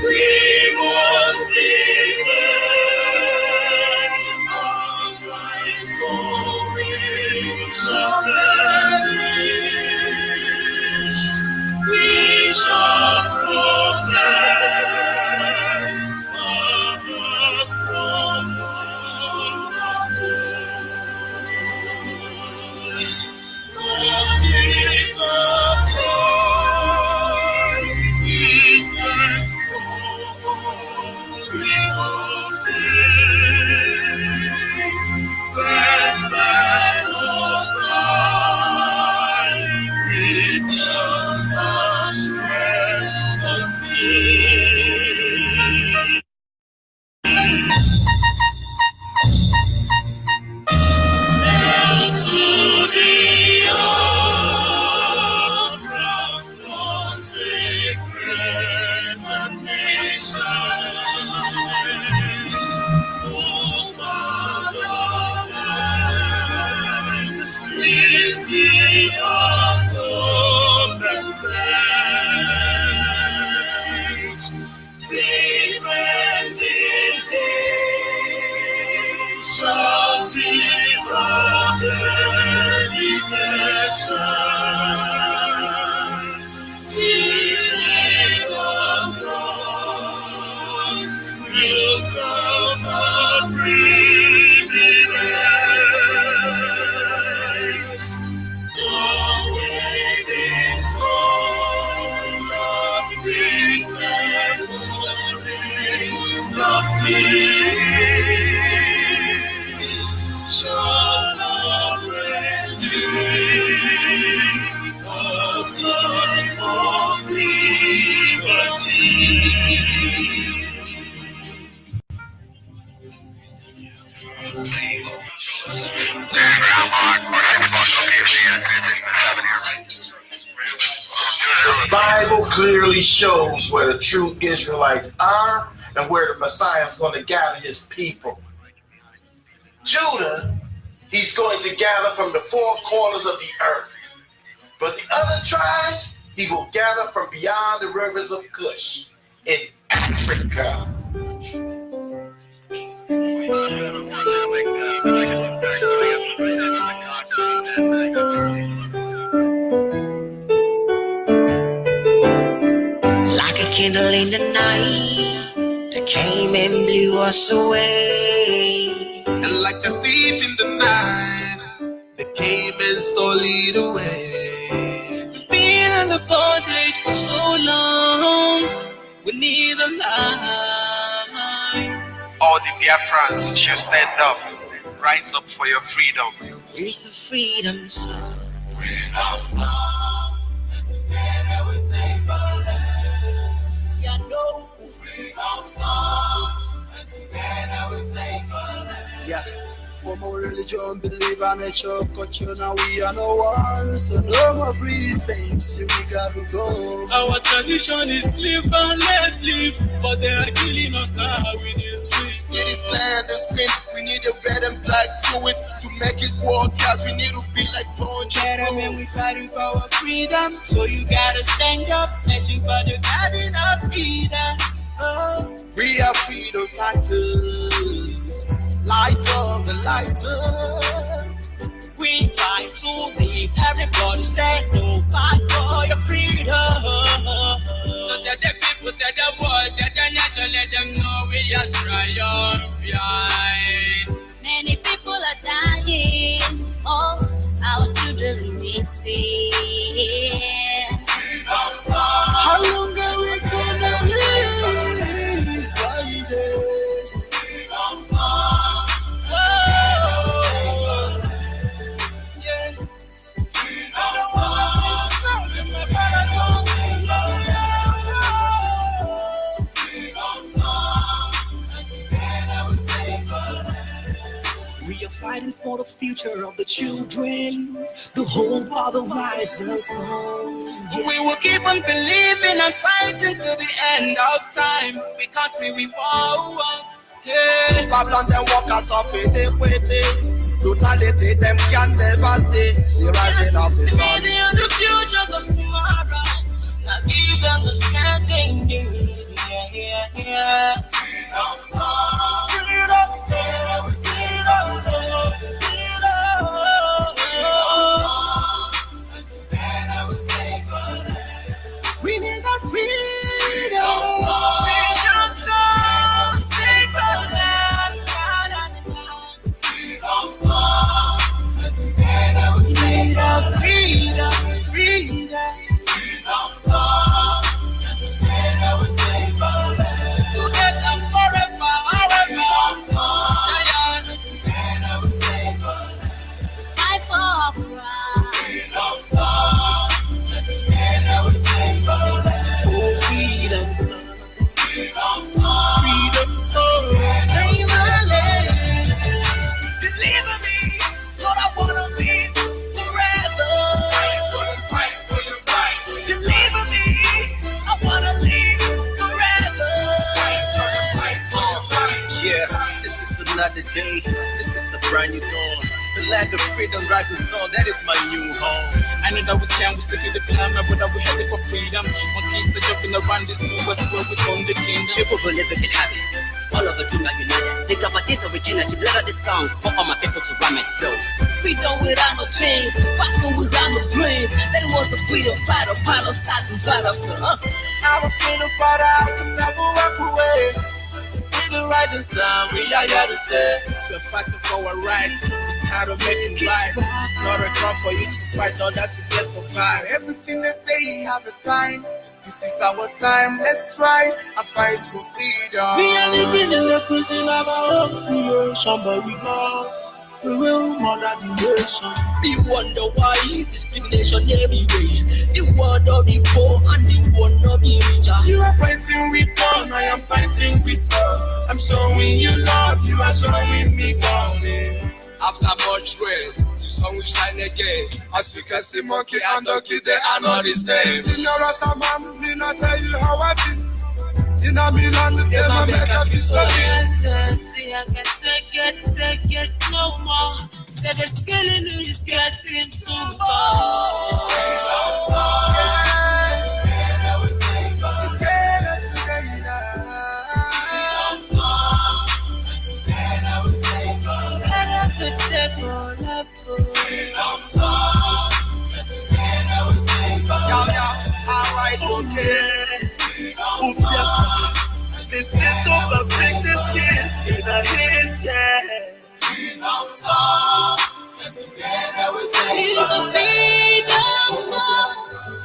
We must defend our rights, for we shall perish. We shall protect us from all foes. Nothing but Christ is meant for we will be. When battles die, we just a shred of fear. Hail to the Biafra, consecrated nation. Oh, Fatherland, please be our soul and pledge. Defending thee shall be our dedication. Stealing abroad will cause our privilege. The waving stone, the rich memories, the fleet shall not rescue us life of liberty. The Bible clearly shows where the true Israelites are and where the Messiah is going to gather his people. Judah, he's going to gather from the four corners of the earth. But the other tribes, he will gather from beyond the rivers of Cush in Africa. Like a candle in the night that came and blew us away. And like a thief in the night that came and stole it away. We've been in the bondage for so long, we need a light. All the Biafrans should stand up, rise up for your freedom. It's a freedom song. Freedom song, and together we save our land. Yeah, no. Freedom song, and together we save our land. Yeah. From our religion, believe and nature, culture, now we are no one. So no more breathing, so we gotta go. Our tradition is live and let live, but they are killing us now with this twist. Yeah, this land is green, we need a red and black to it. To make it work out, we need to be like Punch. Better when we fighting for our freedom, so you gotta stand up, searching for the garden of Eden. Oh. We are freedom fighters. Light up the lighter. We fight to live, everybody stand up, fight for your freedom. So tell the people, tell the world, tell the nation, let them know we are triumphant. Many people are dying, all our children missing. Freedom song. How long are we gonna live by this? Freedom song. We are fighting for the future of the children, the hope of the rising sun. We will keep on believing and fighting till the end of time. We can't really war. Hey, Babylon them workers of iniquity, brutality them can never see. The rising of the sun. The futures of tomorrow. Now give them the strength they need. Yeah, yeah. another day. This is a brand new dawn. The land of freedom rising sun, that is my new home. I know that we can, we stick to the plan, my brother, we headed for freedom. Monkeys are jumping around this new west world, we own the kingdom. People will live in habit. All of the dream that united. Think about this originality, blood of the song for all my people to rhyme it, flow. Freedom without no chains, fighting without no brains. That was a freedom fighter, pilot starting right up to I'm a freedom fighter, I can never walk away. The rising sun, we are here to stay. We're fighting for our rights. It's time to make it right. It's not a crime for you to fight all that to get survive. Everything they say, you have a time. This is our time. Let's rise and fight for freedom. We are living in the prison of our own creation, but we love. We will murder the nation. We wonder why discrimination everywhere. The one of the poor and the one of the richer. You are fighting with gun, I am fighting with love. I'm showing you love, you are showing me God. After much rain, the sun will shine again. As we can see, monkey and donkey, they are not the same. Senior Rasta man, me not tell you how I feel. In a Milan, the devil make a feel so see, I can take it no more. Say the skilling is getting too far. Alright, okay. This is over, take this chance in the hands, yeah. Freedom song, and together we say It's a freedom song.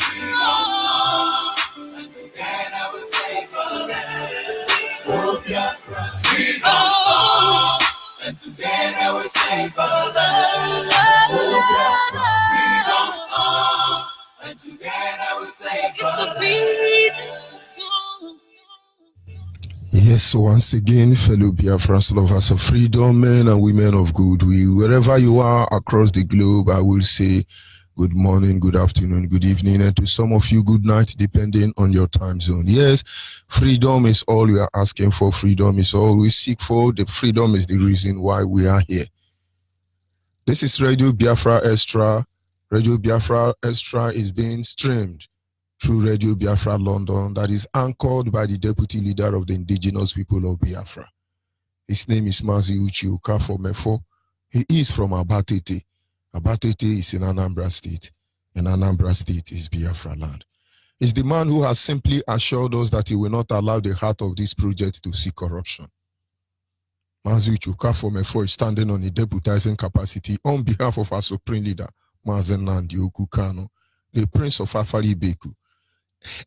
freedom song, and together we say oh Biafra. Freedom song, and together we say oh Biafra. Freedom song, and together we say It's a freedom song. Yes, once again, fellow Biafrans, lovers of freedom, men and women of goodwill, wherever you are across the globe, I will say good morning, good afternoon, good evening, and to some of you, good night, depending on your time zone. Yes, freedom is all we are asking for. Freedom is all we seek for. The freedom is the reason why we are here. This is Radio Biafra Extra. Radio Biafra Extra is being streamed through Radio Biafra London, that is anchored by the deputy leader of the indigenous people of Biafra. His name is Mazi Uche Okafor-Mefo. He is from Abatete. Abatete is in Anambra State, and Anambra State is Biafra land. He's the man who has simply assured us that he will not allow the heart of this project to see corruption. Mazi Uche Okafor-Mefo is standing on a deputizing capacity on behalf of our supreme leader, Mazen Nnamdi Kanu, the Prince of Afari Ibeku,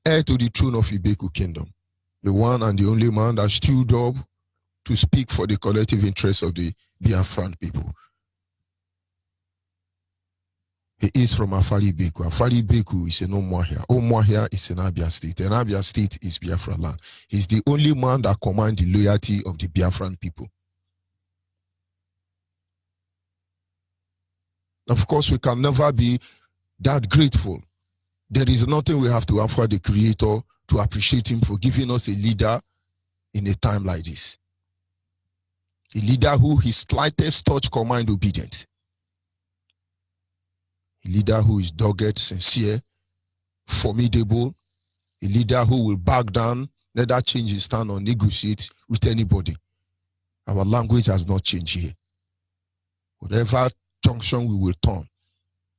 heir to the throne of Ibeku Kingdom, the one and the only man that stood up to speak for the collective interests of the Biafran people. He is from Afari Ibeku. Afari Ibeku is in Umuahia. Umuahia is in Abia State, and Abia State is Biafra land. He's the only man that commands the loyalty of the Biafran people. Of course, we can never be that grateful. There is nothing we have to offer the Creator to appreciate him for giving us a leader in a time like this. A leader who his slightest touch command obedient. A leader who is dogged, sincere, formidable. A leader who will back down, neither change his stand or negotiate with anybody. Our language has not changed here. Whatever junction we will turn,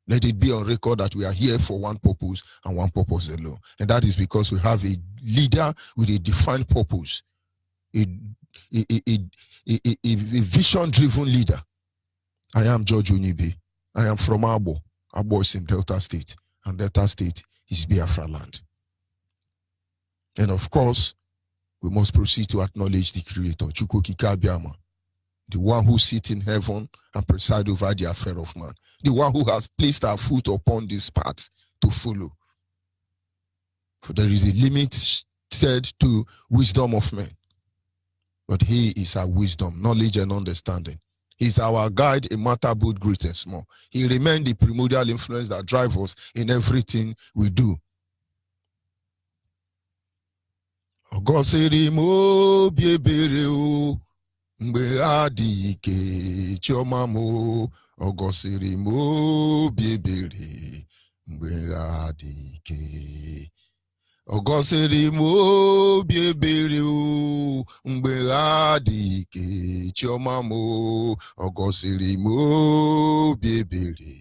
let it be on record that we are here for one purpose and one purpose alone. And that is because we have a leader with a defined purpose, a vision-driven leader. I am George Onyibe. I am from Abo. Abo is in Delta State, and Delta State is Biafra land. And of course, we must proceed to acknowledge the Creator, Chukwokika Abiyama, the one who sits in heaven and presides over the affair of man, the one who has placed our foot upon this path to follow. For there is a limit said to wisdom of men, but he is our wisdom, knowledge, and understanding. He is our guide in matter both great and small. He remains the primordial influence that drives us in everything we do. God said, mgbe adịghị ike chioma mo ogosiri mo biebere mgbe adịghị ike ogosiri mo biebere o mgbe adịghị ike chioma mo ogosiri mo biebere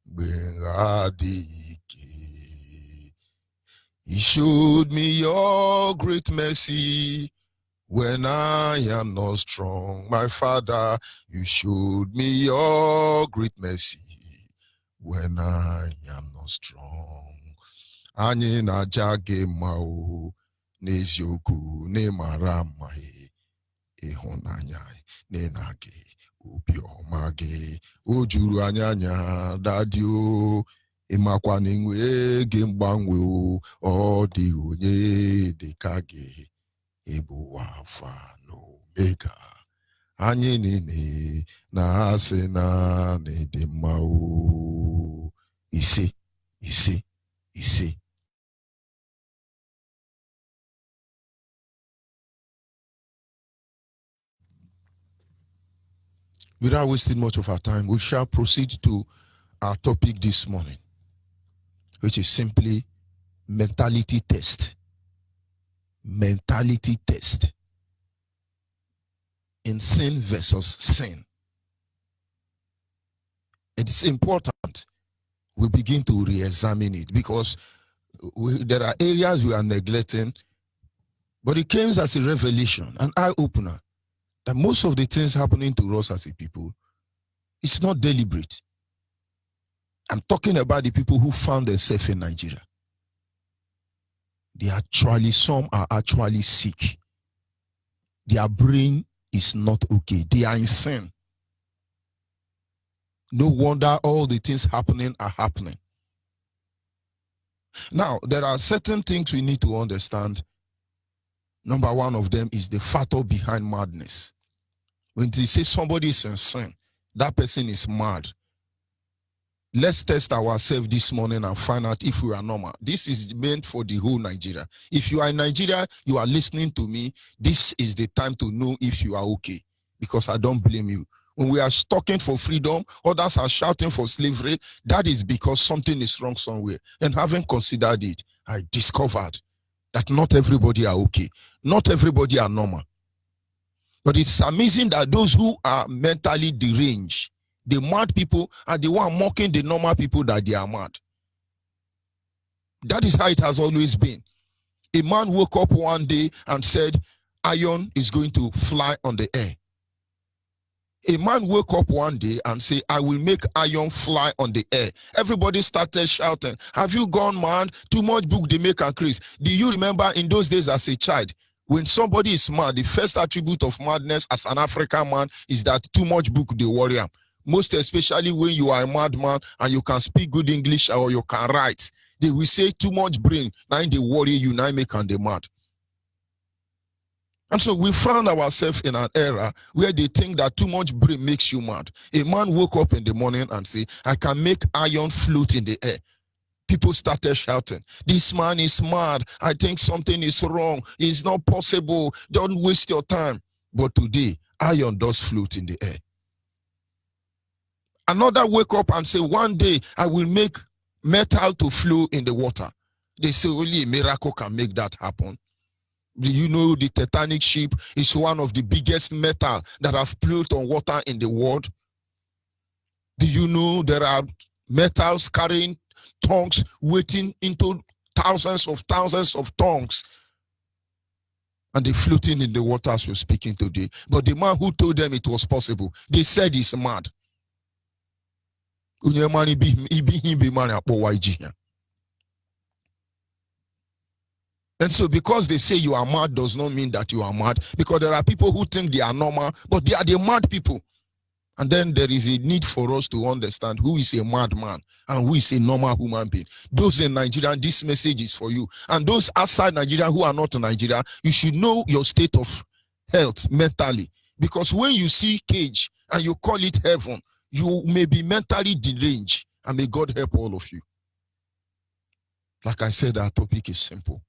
mgbe adịghị ike. He showed me your great mercy when I am not strong. My Father, you showed me your great mercy when I am not strong. Anyị na-aja gị mma o, n'eziokwu n'ịmara mma ịhụnanya n'ịna gị obiọma gị o juru anya dadi o ịmakwa na enwe gị mgbanwe o ọ dị onye dịka gị ịbụ Alfa na Omega anyị niile na-asị na ịdị mma o. Ise ise ise. Without wasting much of our time, we shall proceed to our topic this morning, which is simply mentality test. Mentality test in sin versus sin. It's important we begin to re-examine it because there are areas we are neglecting, but it came as a revelation, an eye-opener, that most of the things happening to us as a people, it's not deliberate. I'm talking about the people who found themselves in Nigeria. Some are actually sick. Their brain is not okay. They are in sin. No wonder all the things happening are happening. Now, there are certain things we need to understand. Number one of them is the factor behind madness. When they say somebody is in sin, that person is mad. Let's test ourselves this morning and find out if we are normal. This is meant for the whole Nigeria. If you are in Nigeria, you are listening to me, this is the time to know if you are okay, because I don't blame you. When we are talking for freedom, others are shouting for slavery, that is because something is wrong somewhere. And having considered it, I discovered that not everybody are okay. Not everybody are normal. But it's amazing that those who are mentally deranged, the mad people, are the one mocking the normal people that they are mad. That is how it has always been. A man woke up one day and said, iron is going to fly on the air. A man woke up one day and said, I will make iron fly on the air. Everybody started shouting, have you gone mad? Too much book they make and crease. Do you remember in those days as a child, when somebody is mad, the first attribute of madness as an African man is that too much book they worry him. Most especially when you are a madman and you can speak good English or you can write. They will say too much brain, now they worry you, now make and they mad. And so we found ourselves in an era where they think that too much brain makes you mad. A man woke up in the morning and say, I can make iron float in the air. People started shouting, this man is mad. I think something is wrong. It's not possible. Don't waste your time. But today, iron does float in the air. Another wake up and say, one day I will make metal to flow in the water. They say only a miracle can make that happen. Do you know the Titanic ship is one of the biggest metal that have floated on water in the world? Do you know there are metals carrying tongues weighing into thousands of tongues, and they floating in the water as we're speaking today? But the man who told them it was possible, they said he's mad. And so because they say you are mad does not mean that you are mad, because there are people who think they are normal, but they are the mad people. And then there is a need for us to understand who is a madman and who is a normal human being. Those in Nigeria, this message is for you. And those outside Nigeria who are not in Nigeria, you should know your state of health mentally. Because when you see cage and you call it heaven, you may be mentally deranged. And may God help all of you. Like I said, our topic is simple.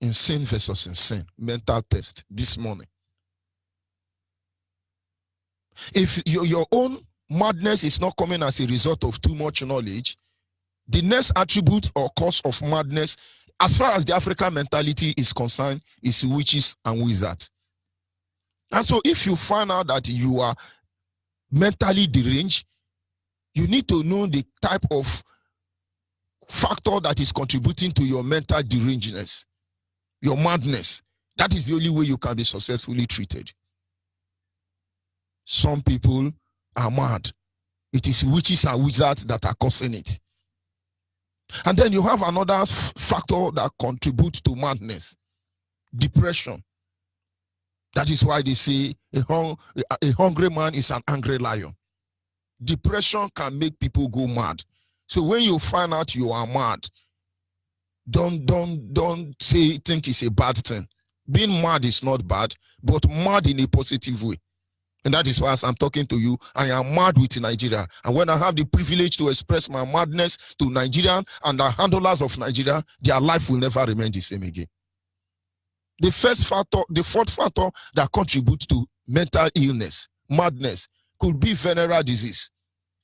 In sin versus in sin, mental test this morning. If your own madness is not coming as a result of too much knowledge, the next attribute or cause of madness, as far as the African mentality is concerned, is witches and wizards. And so if you find out that you are mentally deranged, you need to know the type of factor that is contributing to your mental derangedness, your madness. That is the only way you can be successfully treated. Some people are mad. It is witches and wizards that are causing it. And then you have another factor that contributes to madness: depression. That is why they say a hungry man is an angry lion. Depression can make people go mad. So when you find out you are mad, don't think it's a bad thing. Being mad is not bad, but mad in a positive way. And that is why, as I'm talking to you, I am mad with Nigeria. And when I have the privilege to express my madness to Nigerian and the handlers of Nigeria, their life will never remain the same again. The fourth factor that contributes to mental illness, madness, could be venereal disease.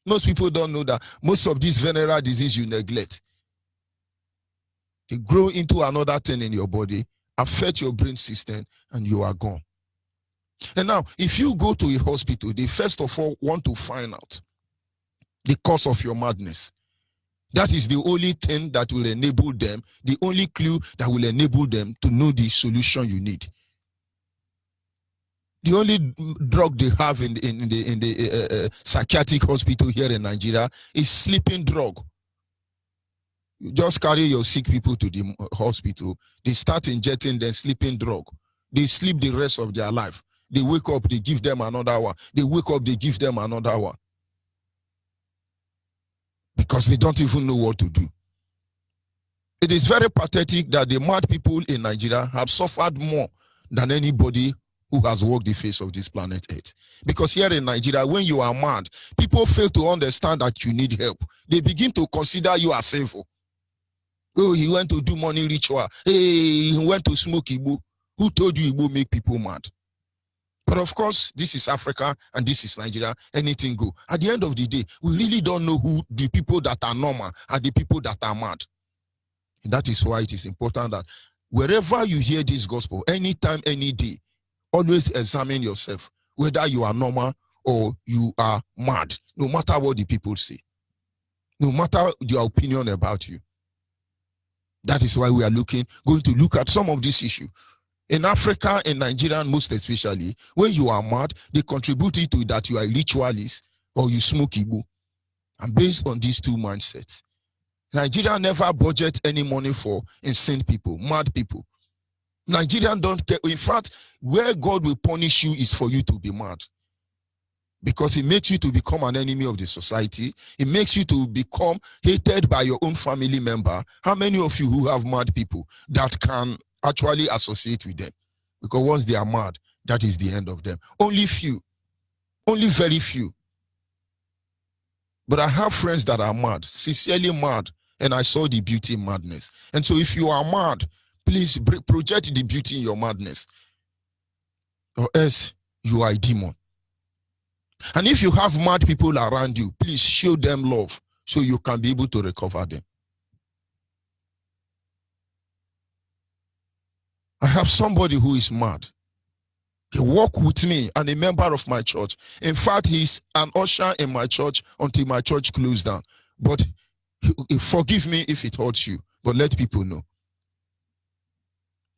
Most people don't know that most of these venereal disease you neglect, they grow into another thing in your body, affect your brain system, and you are gone. And now, if you go to a hospital, they first of all want to find out the cause of your madness. That is the only thing that will enable them, the only clue that will enable them to know the solution you need. The only drug they have in the psychiatric hospital here in Nigeria is sleeping drug. You just carry your sick people to the hospital, they start injecting them sleeping drug. They sleep the rest of their life. They wake up, they give them another one. They wake up, they give them another one. Because they don't even know what to do. It is very pathetic that the mad people in Nigeria have suffered more than anybody who has walked the face of this planet Earth. Because here in Nigeria, when you are mad, people fail to understand that you need help. They begin to consider you as evil. Oh, he went to do money ritual. Hey, he went to smoke Igbo. Who told you Igbo make people mad? But of course, this is Africa and this is Nigeria. Anything go. At the end of the day, we really don't know who the people that are normal and the people that are mad. And that is why it is important that wherever you hear this gospel, anytime, any day, always examine yourself, whether you are normal or you are mad, no matter what the people say, no matter their opinion about you. That is why we are going to look at some of this issue. In Africa, in Nigeria, most especially, when you are mad, they contribute it to that you are a ritualist or you smoke Igbo. And based on these two mindsets, Nigeria never budget any money for insane people, mad people. Nigerians don't care. In fact, where God will punish you is for you to be mad. Because it makes you to become an enemy of the society. It makes you to become hated by your own family member. How many of you who have mad people that can actually associate with them? Because once they are mad, that is the end of them. Only few. Only very few. But I have friends that are mad, sincerely mad, and I saw the beauty in madness. And so if you are mad, please project the beauty in your madness, or else you are a demon. And if you have mad people around you, please show them love so you can be able to recover them. I have somebody who is mad. He walked with me and a member of my church. In fact, he's an usher in my church until my church closed down. But forgive me if it hurts you, but let people know.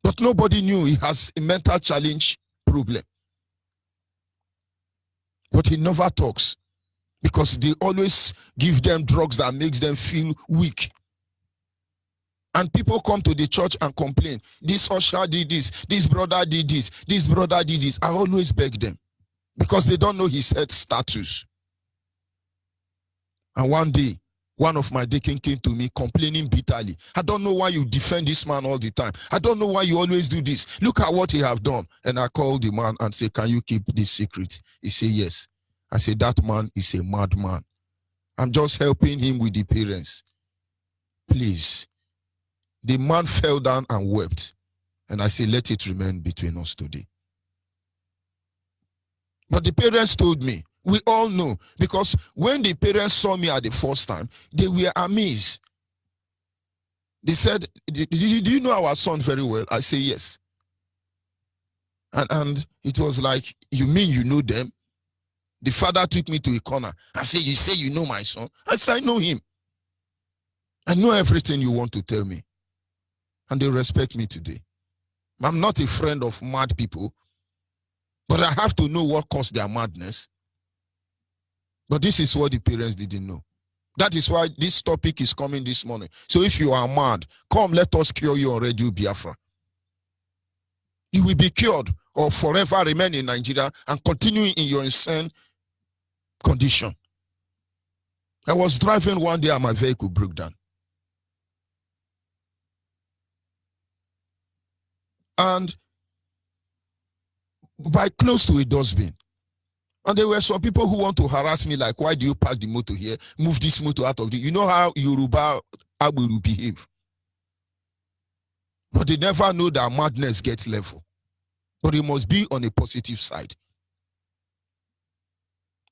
But nobody knew he has a mental challenge problem. But he never talks because they always give them drugs that makes them feel weak. And people come to the church and complain. This usher did this. This brother did this. This brother did this. I always beg them because they don't know his health status. And one day, one of my deacons came to me complaining bitterly. I don't know why you defend this man all the time. I don't know why you always do this. Look at what he have done. And I called the man and said, can you keep this secret? He said, yes. I said, that man is a madman. I'm just helping him with the parents. Please. The man fell down and wept. And I said, let it remain between us today. But the parents told me, we all know, because when the parents saw me at the first time, they were amazed. They said, do you know our son very well? I say, yes. And it was like, you mean you know them? The father took me to a corner and said, you say you know my son? I said, I know him. I know everything you want to tell me. And they respect me today. I'm not a friend of mad people, but I have to know what caused their madness. But this is what the parents didn't know. That is why this topic is coming this morning. So if you are mad, come, let us cure you on Radio Biafra. You will be cured or forever remain in Nigeria and continue in your insane condition. I was driving one day and my vehicle broke down. And by close to a dustbin. And there were some people who want to harass me, like, why do you park the motor here? Move this motor out of the... You know how Yoruba will behave. But they never know that madness gets level. But it must be on a positive side.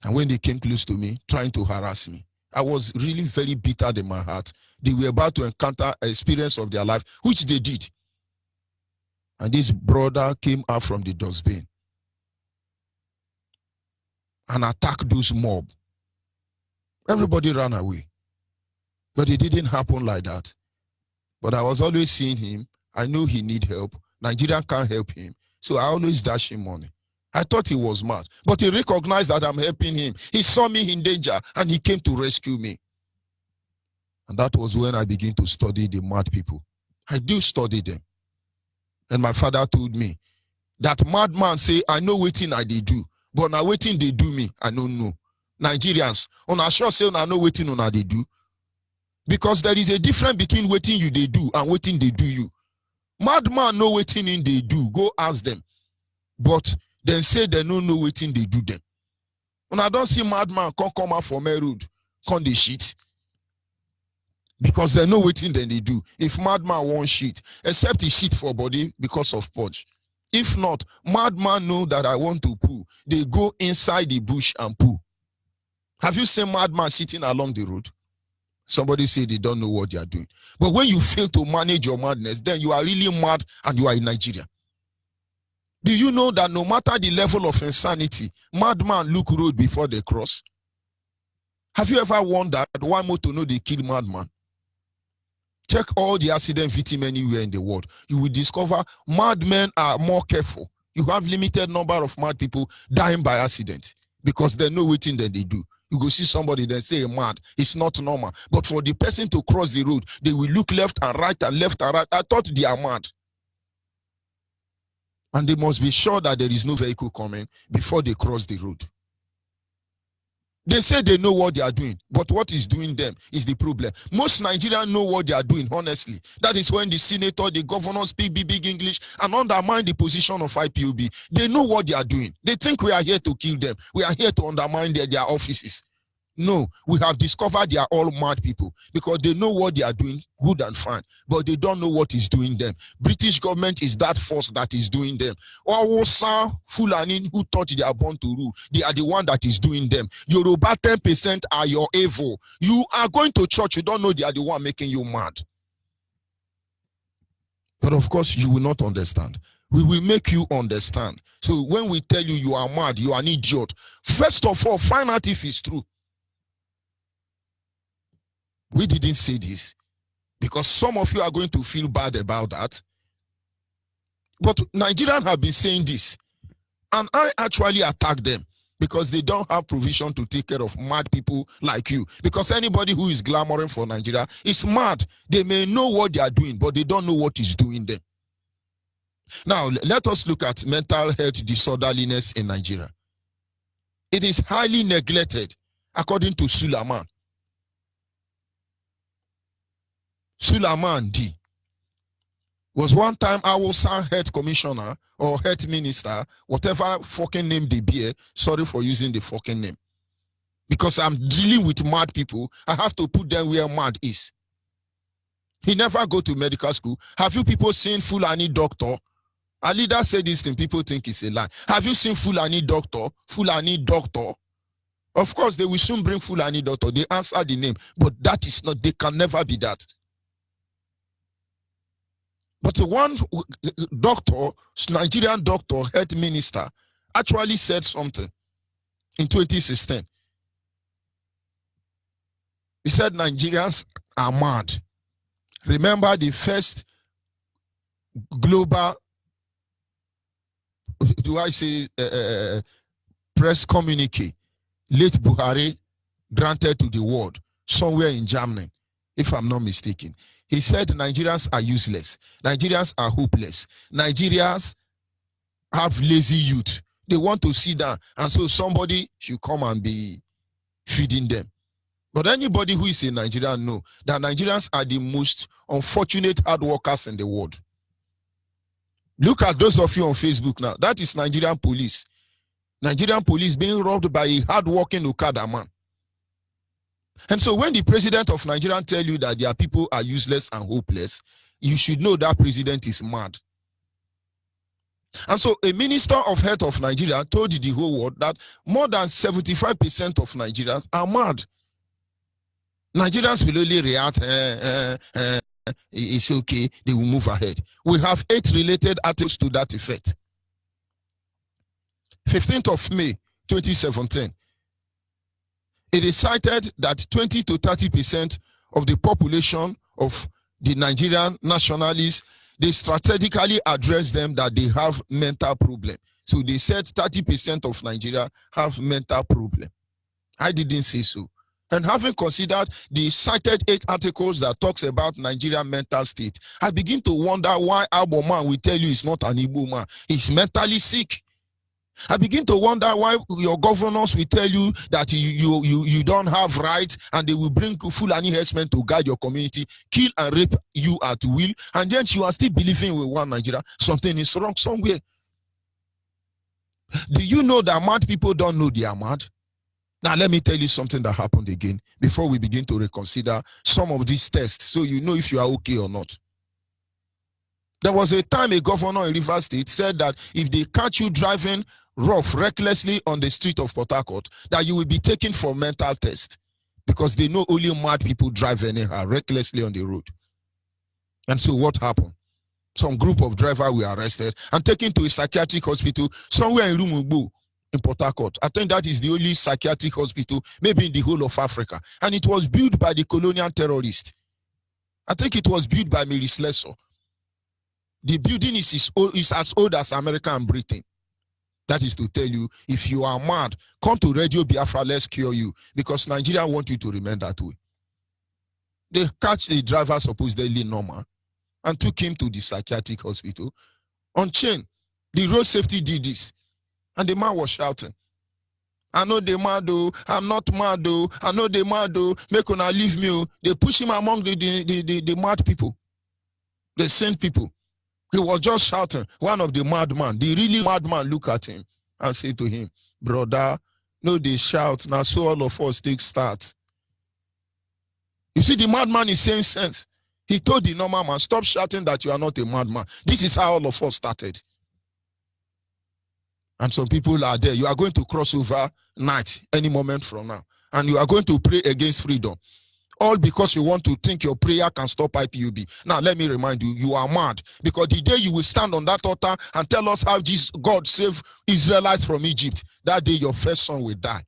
And when they came close to me, trying to harass me, I was really very bitter in my heart. They were about to encounter an experience of their life, which they did. And this brother came out from the dustbin and attacked those mob. Everybody ran away. But it didn't happen like that. But I was always seeing him. I knew he need help. Nigeria can't help him. So I always dash him money. I thought he was mad. But he recognized that I'm helping him. He saw me in danger and he came to rescue me. And that was when I began to study the mad people. I do study them. And my father told me that madman say, I know waiting I they do, but now waiting they do me, I don't know. Nigerians, on a sure say I know waiting on they do. Because there is a difference between waiting you they do and waiting they do you. Madman know waiting in they do, go ask them. But then say they don't know waiting they do them. When I don't see madman come out from my road, come the shit. Because they know waiting then they do. If madman won't shit, except he shit for body because of purge. If not, madman know that I want to poo. They go inside the bush and poo. Have you seen madman sitting along the road? Somebody say they don't know what they are doing. But when you fail to manage your madness, then you are really mad and you are in Nigeria. Do you know that no matter the level of insanity, madman look road before they cross? Have you ever wondered why motor know they kill madman? Check all the accident victims anywhere in the world. You will discover madmen are more careful. You have limited number of mad people dying by accident because they know waiting than they do. You go see somebody then say mad. It's not normal. But for the person to cross the road, they will look left and right and left and right. I thought they are mad. And they must be sure that there is no vehicle coming before they cross the road. They say they know what they are doing, but what is doing them is the problem. Most Nigerians know what they are doing, honestly. That is when the senator, the governor speak big English and undermine the position of IPOB. They know what they are doing. They think we are here to kill them. We are here to undermine their offices. No, we have discovered they are all mad people because they know what they are doing, good and fine, but they don't know what is doing them. British government is that force that is doing them. Owosa Fulani who thought they are born to rule, they are the one that is doing them. Yoruba 10% are your evil. You are going to church, you don't know they are the one making you mad. But of course, you will not understand. We will make you understand. So when we tell you you are mad, you are an idiot, first of all, find out if it's true. We didn't say this because some of you are going to feel bad about that. But Nigerians have been saying this. And I actually attack them because they don't have provision to take care of mad people like you. Because anybody who is glamoring for Nigeria is mad. They may know what they are doing, but they don't know what is doing them. Now, let us look at mental health disorderliness in Nigeria. It is highly neglected, according to Suleiman. Suleiman D was one time our health commissioner or health minister, whatever fucking name they bear. Sorry for using the fucking name. Because I'm dealing with mad people, I have to put them where mad is. He never go to medical school. Have you people seen Fulani doctor Our leader said this thing, people think it's a lie. Have you seen Fulani doctor? Fulani doctor? Of course, they will soon bring Fulani doctor. They answer the name, but that is not, they can never be that. But the one doctor, Nigerian doctor, health minister, actually said something in 2016. He said Nigerians are mad. Remember the first global, do I say, press communique, late Buhari granted to the world somewhere in Germany, if I'm not mistaken. He said Nigerians are useless. Nigerians are hopeless. Nigerians have lazy youth. They want to sit down, and so somebody should come and be feeding them. But anybody who is a Nigerian know that Nigerians are the most unfortunate hard workers in the world. Look at those of you on Facebook now. That is Nigerian police. Nigerian police being robbed by a hard-working Okada man. And so when the president of Nigeria tell you that their people are useless and hopeless, you should know that president is mad. And so a minister of health of Nigeria told the whole world that more than 75% of Nigerians are mad. Nigerians will only react, it's okay, they will move ahead. We have 8 related articles to that effect. 15th of May, 2017. It is cited that 20 to 30% of the population of the Nigerian nationalists, they strategically address them that they have mental problem. So they said 30% of Nigeria have mental problem. I didn't say so. And having considered the cited 8 articles that talks about Nigerian mental state, I begin to wonder why Igbo man will tell you he's not an Igbo man. He's mentally sick. I begin to wonder why your governors will tell you that you don't have rights, and they will bring Fulani herdsmen to guide your community, kill and rape you at will, and then you are still believing with one Nigeria. Something is wrong somewhere. Do you know that mad people don't know they are mad? Now let me tell you something that happened again before we begin to reconsider some of these tests, so you know if you are okay or not. There was a time a governor in Rivers State said that if they catch you driving rough, recklessly on the street of Port Harcourt, that you will be taken for mental test, because they know only mad people drive anyhow, recklessly on the road. And so what happened? Some group of drivers were arrested and taken to a psychiatric hospital somewhere in Rumugbo in Port Harcourt. I think that is the only psychiatric hospital maybe in the whole of Africa. And it was built by the colonial terrorists. I think it was built by Mary Slessor. The building is as old as America and Britain. That is to tell you, if you are mad, come to Radio Biafra, let's cure you, because Nigeria want you to remain that way. They catch the driver supposedly normal and took him to the psychiatric hospital on chain. The road safety did this, and the man was shouting, I know they mad though, I'm not mad though, I know they mad though, make una leave me. Oh. They push him among the mad people, the sane people. He was just shouting. One of the madman, the really madman, look at him and say to him, brother, no, they shout. Now, so all of us take start. You see, the madman is saying sense. He told the normal man, stop shouting that you are not a madman. This is how all of us started. And some people are there. You are going to cross over night any moment from now. And you are going to pray against freedom. All because you want to think your prayer can stop IPOB. Now, let me remind you, you are mad. Because the day you will stand on that altar and tell us how God saved Israelites from Egypt, that day your first son will die.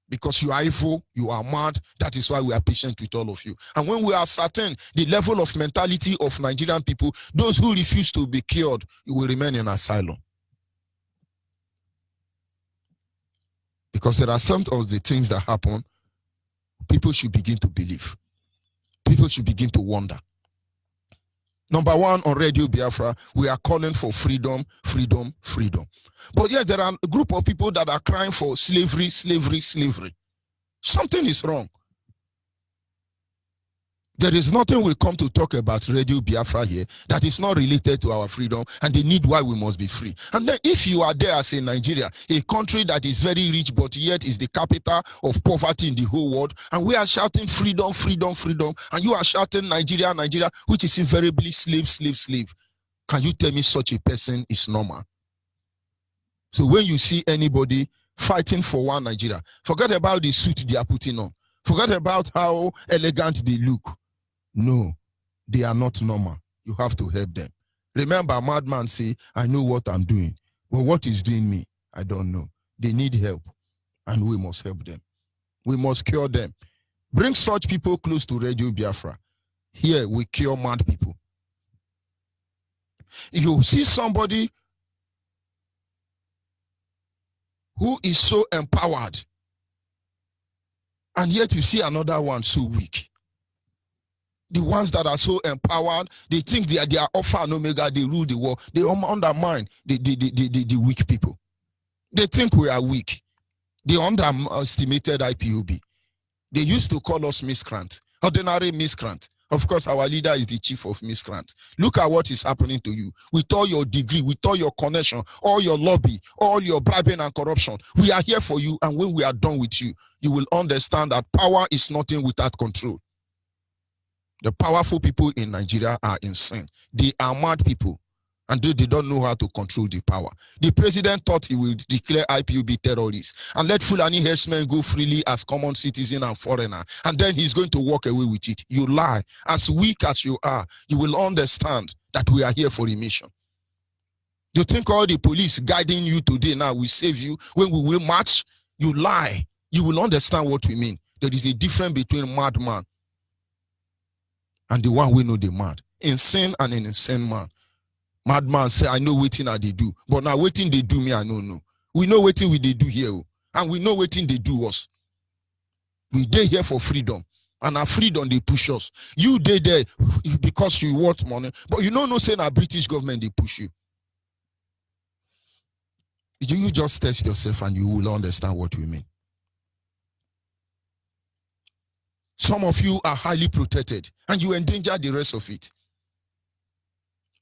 Because you are evil, you are mad. That is why we are patient with all of you. And when we are certain the level of mentality of Nigerian people, those who refuse to be cured, you will remain in asylum. Because there are some of the things that happen, people should begin to believe. People should begin to wonder. Number one, on Radio Biafra, we are calling for freedom, freedom, freedom. But yes, there are a group of people that are crying for slavery, slavery, slavery. Something is wrong. There is nothing we come to talk about Radio Biafra here that is not related to our freedom and the need why we must be free. And then if you are there as a Nigeria, a country that is very rich but yet is the capital of poverty in the whole world, and we are shouting freedom, freedom, freedom, and you are shouting Nigeria, Nigeria, which is invariably slave, slave, slave. Can you tell me such a person is normal? So when you see anybody fighting for one Nigeria, forget about the suit they are putting on. Forget about how elegant they look. No, they are not normal. You have to help them. Remember, madman say, I know what I'm doing. But what is doing me? I don't know. They need help. And we must help them. We must cure them. Bring such people close to Radio Biafra. Here we cure mad people. You see somebody who is so empowered, and yet you see another one so weak. The ones that are so empowered, they think they are Alpha and Omega, they rule the world. They undermine the weak people. They think we are weak. They underestimated IPOB. They used to call us miscreant, ordinary miscreant. Of course, our leader is the chief of miscreant. Look at what is happening to you. With all your degree, with all your connection, all your lobby, all your bribing and corruption, we are here for you. And when we are done with you, you will understand that power is nothing without control. The powerful people in Nigeria are insane. They are mad people. And they don't know how to control the power. The president thought he will declare IPOB terrorists and let Fulani herdsmen go freely as common citizen and foreigner. And then he's going to walk away with it. You lie. As weak as you are, you will understand that we are here for a mission. You think all the police guiding you today now will save you when we will march? You lie. You will understand what we mean. There is a difference between madman and the one we know the mad. Insane and an insane man. Madman say, I know waiting they do. But now waiting they do me, I don't know. We know waiting they do here. And we know waiting they do us. We dey here for freedom. And our freedom they push us. You dey there because you want money. But you know no saying our British government they push you. You just test yourself and you will understand what we mean. Some of you are highly protected and you endanger the rest of it.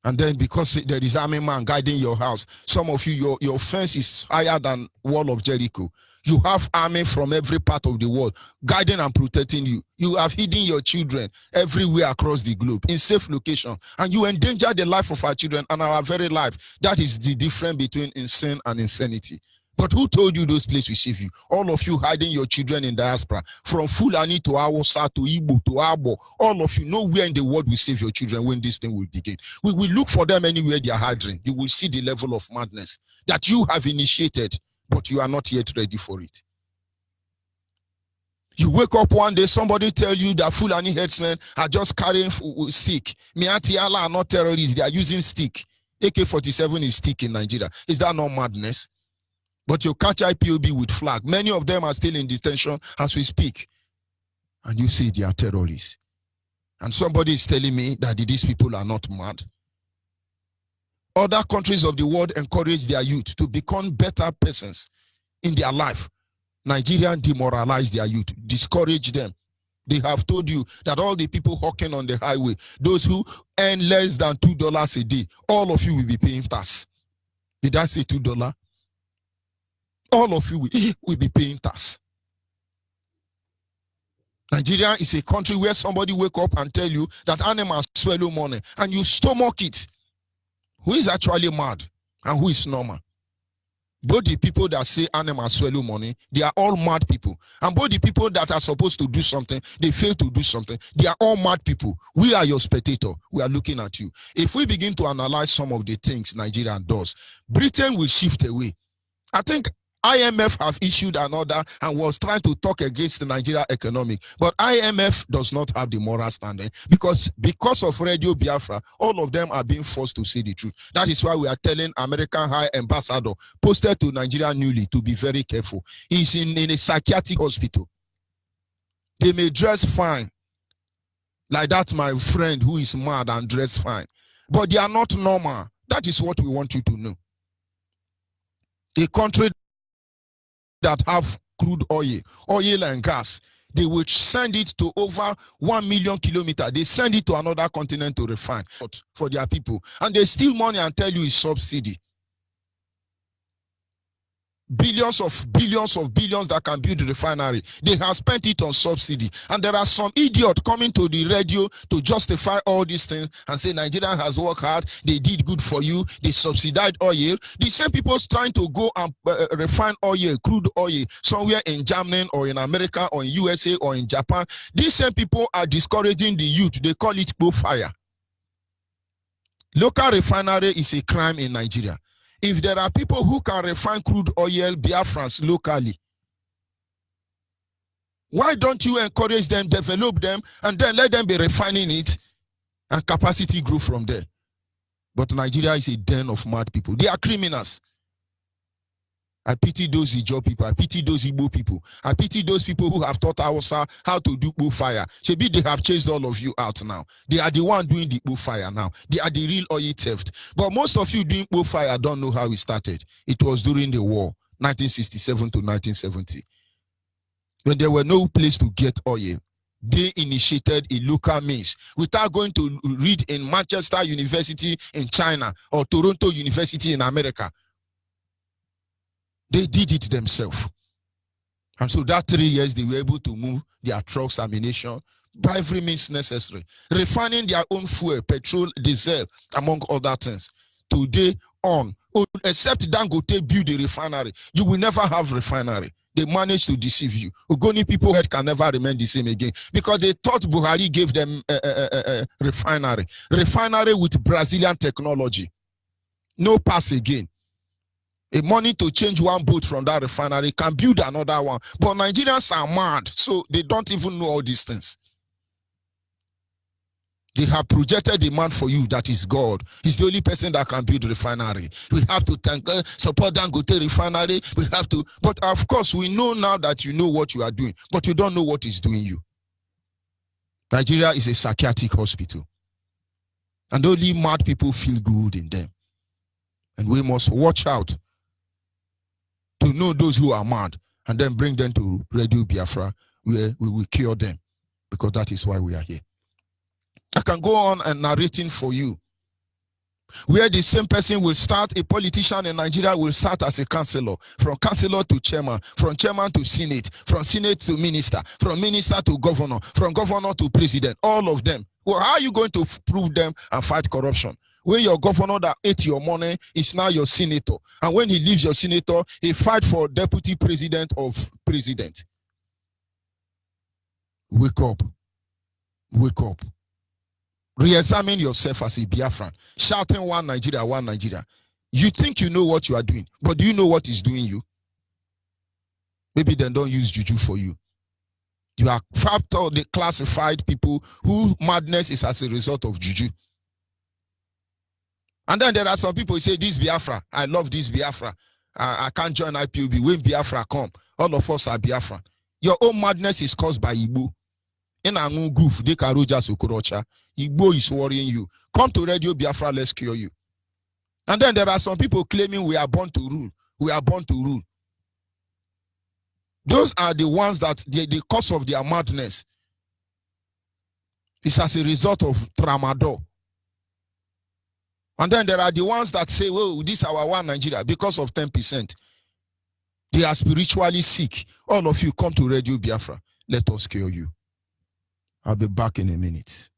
And then because there is army man guiding your house, some of you, your fence is higher than wall of Jericho. You have army from every part of the world guiding and protecting you. You have hidden your children everywhere across the globe in safe location. And you endanger the life of our children and our very life. That is the difference between insane and insanity. But who told you those places will save you? All of you hiding your children in diaspora, from Fulani to Hausa to Igbo to Abo, all of you, nowhere in the world will save your children when this thing will begin. We will look for them anywhere they are hiding. You will see the level of madness that you have initiated, but you are not yet ready for it. You wake up one day, somebody tell you that Fulani herdsmen are just carrying stick. Miati Allah are not terrorists, they are using stick. AK-47 is stick in Nigeria. Is that not madness? But you catch IPOB with flag. Many of them are still in detention as we speak. And you say they are terrorists. And somebody is telling me that these people are not mad. Other countries of the world encourage their youth to become better persons in their life. Nigeria demoralize their youth, discourage them. They have told you that all the people hawking on the highway, those who earn less than $2 a day, all of you will be paying tax. Did I say $2? All of you will be paying tax. Nigeria is a country where somebody wake up and tell you that animals swallow money and you stomach it. Who is actually mad and who is normal? Both the people that say animals swallow money, they are all mad people. And both the people that are supposed to do something, they fail to do something. They are all mad people. We are your spectator. We are looking at you. If we begin to analyze some of the things Nigeria does, Britain will shift away. I think IMF have issued an order and was trying to talk against the Nigeria economy. But IMF does not have the moral standing because of Radio Biafra, all of them are being forced to say the truth. That is why we are telling American High Ambassador, posted to Nigeria newly, to be very careful. He's in a psychiatric hospital. They may dress fine, like that my friend who is mad and dress fine. But they are not normal. That is what we want you to know. A country that have crude oil and gas, they will send it to over 1 million kilometers. They send it to another continent to refine for their people. And they steal money and tell you it's subsidy. billions that can build the refinery. They have spent it on subsidy. And there are some idiot coming to the radio to justify all these things and say Nigeria has worked hard, they did good for you, they subsidized oil. The same people trying to go and refine oil, crude oil, somewhere in Germany or in America or in USA or in Japan. These same people are discouraging the youth. They call it go fire. Local refinery is a crime in Nigeria. If there are people who can refine crude oil, Biafrans locally, why don't you encourage them, develop them, and then let them be refining it and capacity grow from there? But Nigeria is a den of mad people. They are criminals. I pity those Ijaw people. I pity those Igbo people. I pity those people who have taught Hausa how to do Igbo fire. Shebi, they have chased all of you out now. They are the one doing the Igbo fire now. They are the real oil theft. But most of you doing Igbo fire don't know how it started. It was during the war, 1967 to 1970. When there were no place to get oil, they initiated a local means without going to read in Manchester University in China or Toronto University in America. They did it themselves. And so that 3 years, they were able to move their trucks, ammunition, by every means necessary, refining their own fuel, petrol, diesel, among other things. Today on, except Dangote build a refinery, you will never have refinery. They managed to deceive you. Ogoni people head can never remain the same again because they thought Buhari gave them a refinery with Brazilian technology. No pass again. A money to change one boat from that refinery can build another one. But Nigerians are mad, so they don't even know all these things. They have projected a man for you that is God. He's the only person that can build a refinery. We have to support Dangote refinery. We have to. But of course, we know now that you know what you are doing, but you don't know what is doing you. Nigeria is a psychiatric hospital. And only mad people feel good in them. And we must watch out to know those who are mad and then bring them to Radio Biafra where we will cure them, because that is why we are here. I can go on and narrating for you where the same person will start, a politician in Nigeria will start as a councillor, from councillor to chairman, from chairman to senate, from senate to minister, from minister to governor, from governor to president, all of them. Well, how are you going to prove them and fight corruption? When your governor that ate your money is now your senator. And when he leaves your senator, he fight for deputy president of president. Wake up. Wake up. Re-examine yourself as a Biafran. Shouting one Nigeria, one Nigeria. You think you know what you are doing, but do you know what is doing you? Maybe they don't use juju for you. You are factor the classified people whose madness is as a result of juju. And then there are some people who say, this Biafra, I love this Biafra. I can't join IPOB. When Biafra come, all of us are Biafra. Your own madness is caused by Igbo. In Angu goof, they can Rojas Okorocha. Igbo is worrying you. Come to Radio Biafra, let's cure you. And then there are some people claiming we are born to rule. We are born to rule. Those are the ones that the cause of their madness is as a result of tramadol. And then there are the ones that say, well, this is our one Nigeria because of 10%. They are spiritually sick. All of you come to Radio Biafra. Let us cure you. I'll be back in a minute.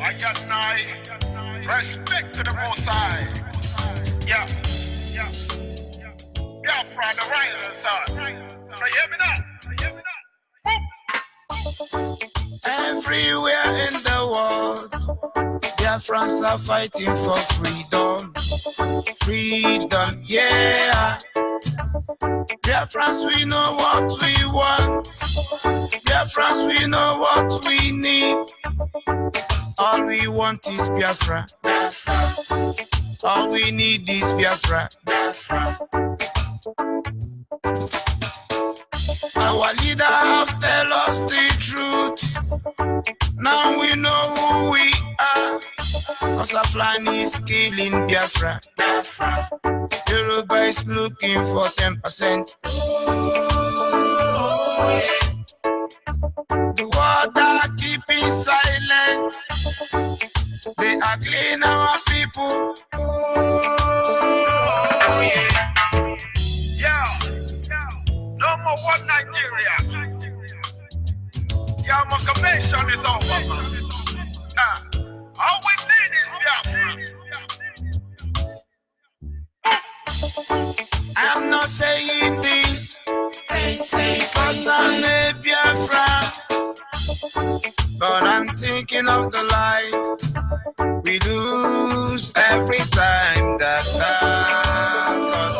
I got nine. Respect to the Most High. Yeah. Biafra, the rising sun. So you hear me now? Boom. Everywhere in the world, Biafrans are fighting for freedom. Freedom, yeah. Biafrans, we know what we want. Biafrans, we know what we need. All we want is Biafra. All we need is Biafra. Our leader have tell us the truth. Now we know who we are. Osaflan is killing Biafra. Yoruba is looking for 10%. The world are keeping silent. They clean our people. Oh, yeah. No more one Nigeria. My convention is over, man. All we need is Biafra. I'm not saying this because I'm a Biafra, but I'm thinking of the life we lose every time that comes.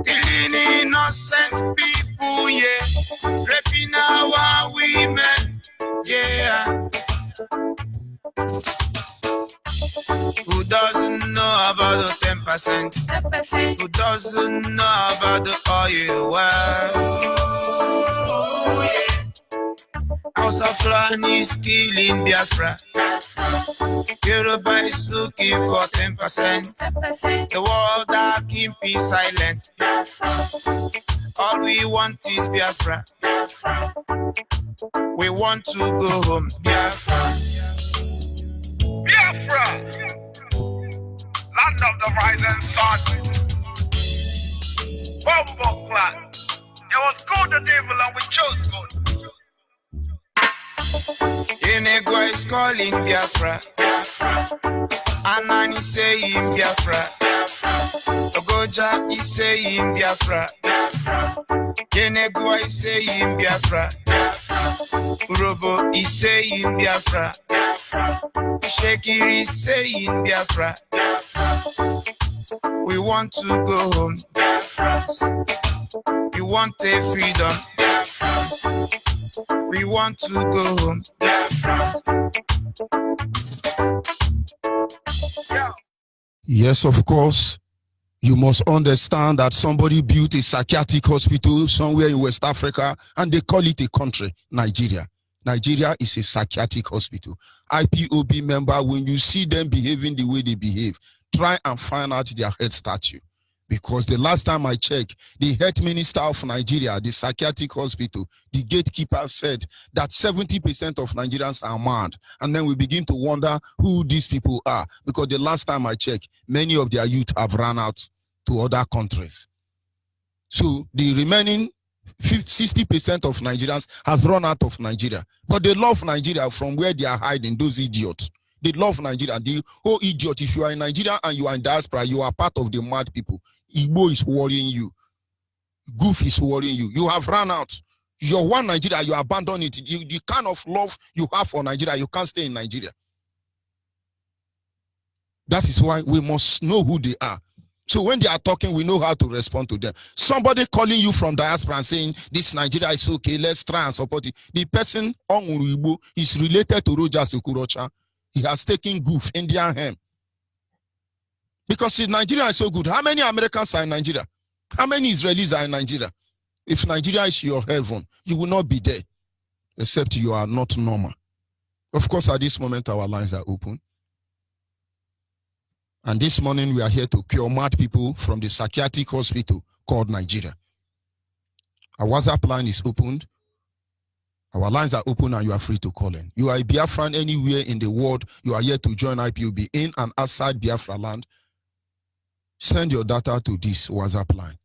Killing innocent people, yeah, raping our women, yeah. Who doesn't know about the 10%? Who doesn't know about the oil well? House of Land is killing Biafra. Yoruba is looking for 10%. The world are keeping silent. All we want is Biafra. We want to go home. Biafra. Biafra, land of the rising sun. Bumbo clan. It was good and evil and we chose good. Enegwa is calling Biafra. Anani saying Biafra. Ogoja is saying Biafra. Enegwa is saying Biafra. Urobo is saying Biafra. Shekiri is saying Biafra. We want to go home. We want a freedom. We want to go home. Yes, of course. You must understand that somebody built a psychiatric hospital somewhere in West Africa and they call it a country, Nigeria. Nigeria is a psychiatric hospital. IPOB member, when you see them behaving the way they behave, try and find out their head statue. Because the last time I checked, the health minister of Nigeria, the psychiatric hospital, the gatekeeper said that 70% of Nigerians are mad. And then we begin to wonder who these people are. Because the last time I checked, many of their youth have run out to other countries. So the remaining 60% of Nigerians have run out of Nigeria. But they love Nigeria from where they are hiding, those idiots. They love Nigeria. The whole idiot, if you are in Nigeria and you are in diaspora, you are part of the mad people. Igbo is worrying you. Goof is worrying you. You have run out. You're one Nigeria, you abandon it. The kind of love you have for Nigeria, you can't stay in Nigeria. That is why we must know who they are. So when they are talking, we know how to respond to them. Somebody calling you from diaspora and saying, this Nigeria is okay, let's try and support it. The person on Onyibe is related to Rogers Okurocha. He has taken goof, Indian hem. Because Nigeria is so good. How many Americans are in Nigeria? How many Israelis are in Nigeria? If Nigeria is your heaven, you will not be there. Except you are not normal. Of course, at this moment, our lines are open. And this morning, we are here to cure mad people from the psychiatric hospital called Nigeria. Our WhatsApp line is opened. Our lines are open and you are free to call in. You are a Biafran anywhere in the world. You are here to join IPOB in and outside Biafra land. Send your data to this WhatsApp line.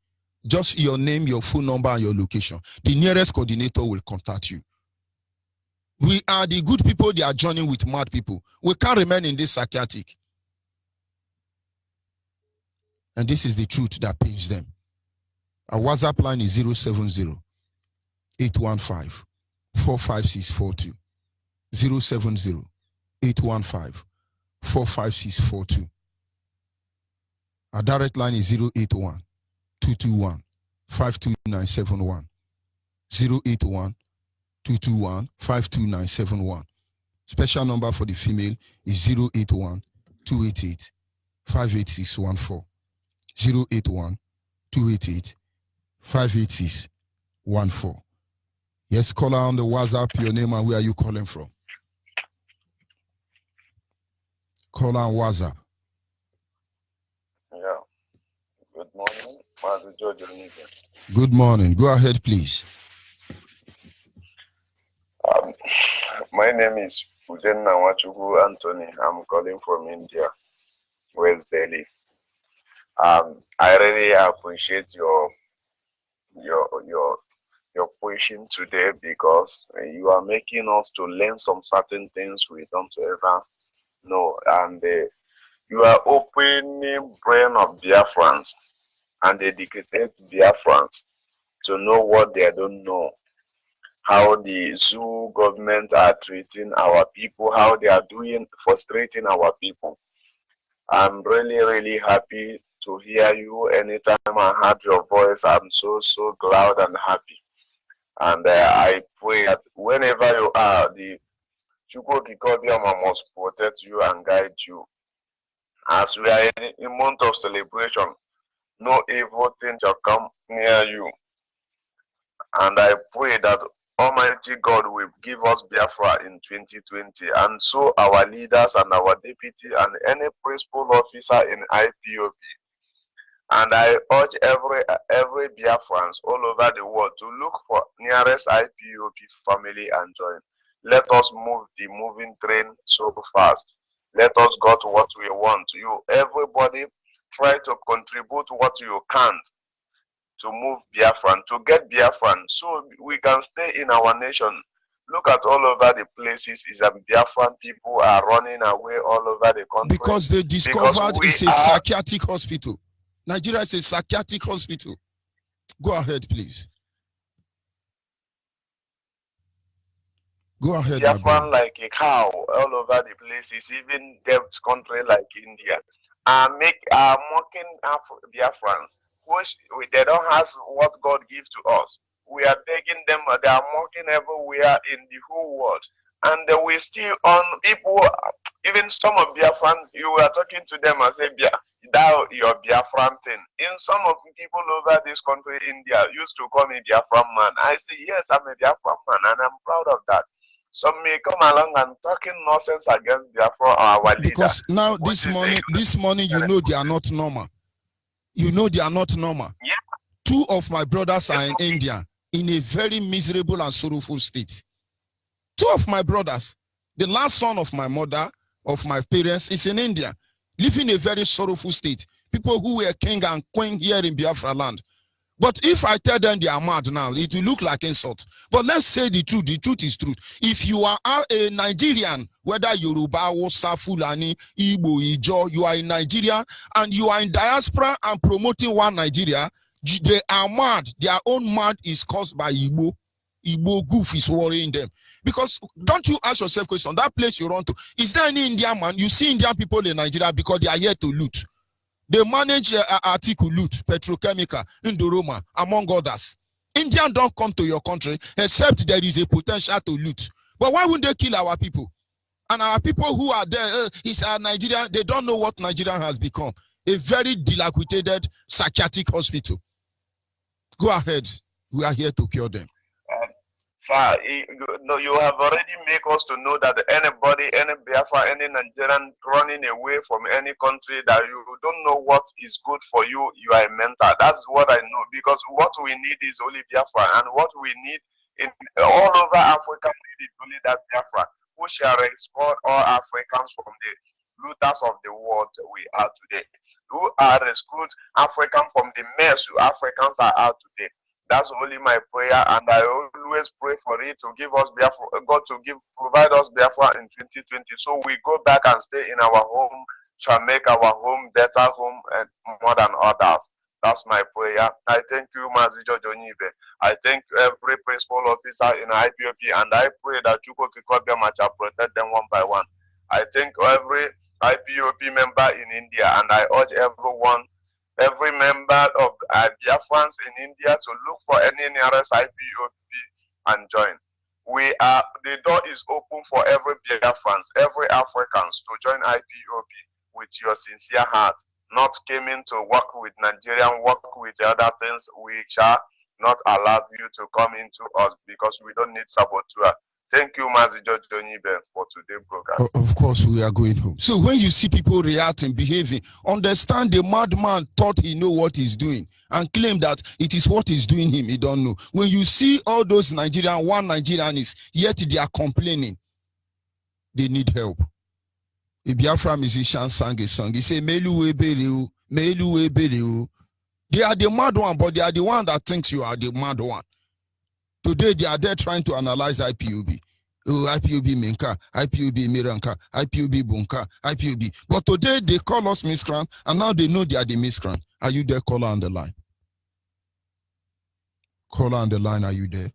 Just your name, your phone number, and your location. The nearest coordinator will contact you. We are the good people. They are joining with mad people. We can't remain in this psychiatric. And this is the truth that pains them. Our WhatsApp line is 070-815-45642. 070-815-45642. Our direct line is 081-221-52971. 081-221-52971. Special number for the female is 081-288-58614. 081-288-58614. Yes, caller on the WhatsApp, your name and where are you calling from? Caller on WhatsApp. Yeah. Good morning, Master George Onyibe. Good morning. Go ahead, please. My name is Udenna Wachugu Anthony. I'm calling from India, West Delhi. I really appreciate your pushing today because you are making us to learn some certain things we don't ever know, and you are opening brain of Biafrans and educated Biafrans to know what they don't know. How the zoo government are treating our people, how they are doing frustrating our people. I'm really, really happy to hear you. Anytime I heard your voice, I'm so glad and happy. And I pray that whenever you are, the Chukwokikodiama must protect you and guide you. As we are in a month of celebration, no evil thing shall come near you. And I pray that Almighty God will give us Biafra in 2020, and so our leaders and our deputy and any principal officer in IPOB. And I urge every Biafrans all over the world to look for nearest IPOB family and join. Let us move the moving train so fast. Let us go to what we want. You, everybody, try to contribute what you can to move Biafran, to get Biafran, so we can stay in our nation. Look at all over the places is that Biafran people are running away all over the country. Because they discovered it's a psychiatric hospital. Nigeria is a psychiatric hospital. Go ahead, please. Go ahead. Biafran like a cow all over the places, even debt country like India, are mocking Biafrans. Which they don't have what God gives to us. We are begging them, they are mocking everywhere in the whole world. And we still on people, even some of Biafran, you are talking to them and say, thou, your Biafran thing. In some of the people over this country, India, used to call me Biafran man. I say, yes, I'm a Biafran man, and I'm proud of that. Some may come along and talking nonsense against Biafra, our leader. Because now this morning, you know they are not normal. You know they are not normal. Yeah. Two of my brothers are in India in a very miserable and sorrowful state. Two of my brothers, the last son of my mother, of my parents, is in India, living a very sorrowful state. People who were king and queen here in Biafra land. But if I tell them they are mad now, it will look like insult. But let's say the truth is truth. If you are a Nigerian, whether Yoruba, Hausa, Fulani, Igbo, Ijo, you are in Nigeria and you are in diaspora and promoting one Nigeria, they are mad. Their own mad is caused by Igbo. Igbo goof is worrying them. Because don't you ask yourself question, that place you run to, is there any Indian man? You see Indian people in Nigeria because they are here to loot. They manage article loot, petrochemical, Indoroma, among others. Indians don't come to your country except there is a potential to loot. But why wouldn't they kill our people? And our people who are there, is Nigeria, they don't know what Nigeria has become. A very dilapidated psychiatric hospital. Go ahead. We are here to cure them. Sir, you have already made us to know that anybody, any Biafra, any Nigerian running away from any country that you don't know what is good for you, you are a mentor. That's what I know, because what we need is only Biafra, and what we need in all over Africa is only that Biafra, who shall export all Africans from the looters of the world we are today, who are rescued African from the mess Africans are out today. That's only my prayer, and I always pray for it to give us Biafra, God to provide us Biafra in 2020, so we go back and stay in our home, shall make our home better home and more than others. That's my prayer. I thank you, Mazijo Onyibe. I thank every principal officer in IPOP, and I pray that Chukwokikobia shall protect them one by one. I thank every IPOP member in India, and I urge every member of Biafrans in India to look for any nearest IPOP and join. The door is open for every Biafrans, every Africans to join IPOP with your sincere heart. Not coming to work with Nigerian, work with other things. We shall not allow you to come into us because we don't need saboteur. Thank you, Mazi George Onyibe, for today's broadcast. Of course, we are going home. So when you see people reacting, behaving, understand the madman thought he know what he's doing and claim that it is what he's doing him, he don't know. When you see all those Nigerian, one Nigerian is, yet they are complaining. They need help. A Biafra musician sang a song. He said, Melu Eberiu, Melu Eberiu. They are the mad one, but they are the one that thinks you are the mad one. Today, they are there trying to analyze IPOB. Oh, IPOB Minka, IPOB Miranka, IPOB Bunka, IPOB. But today, they call us miscreant, and now they know they are the miscreant. Are you there? Caller on the line. Caller on the line, are you there?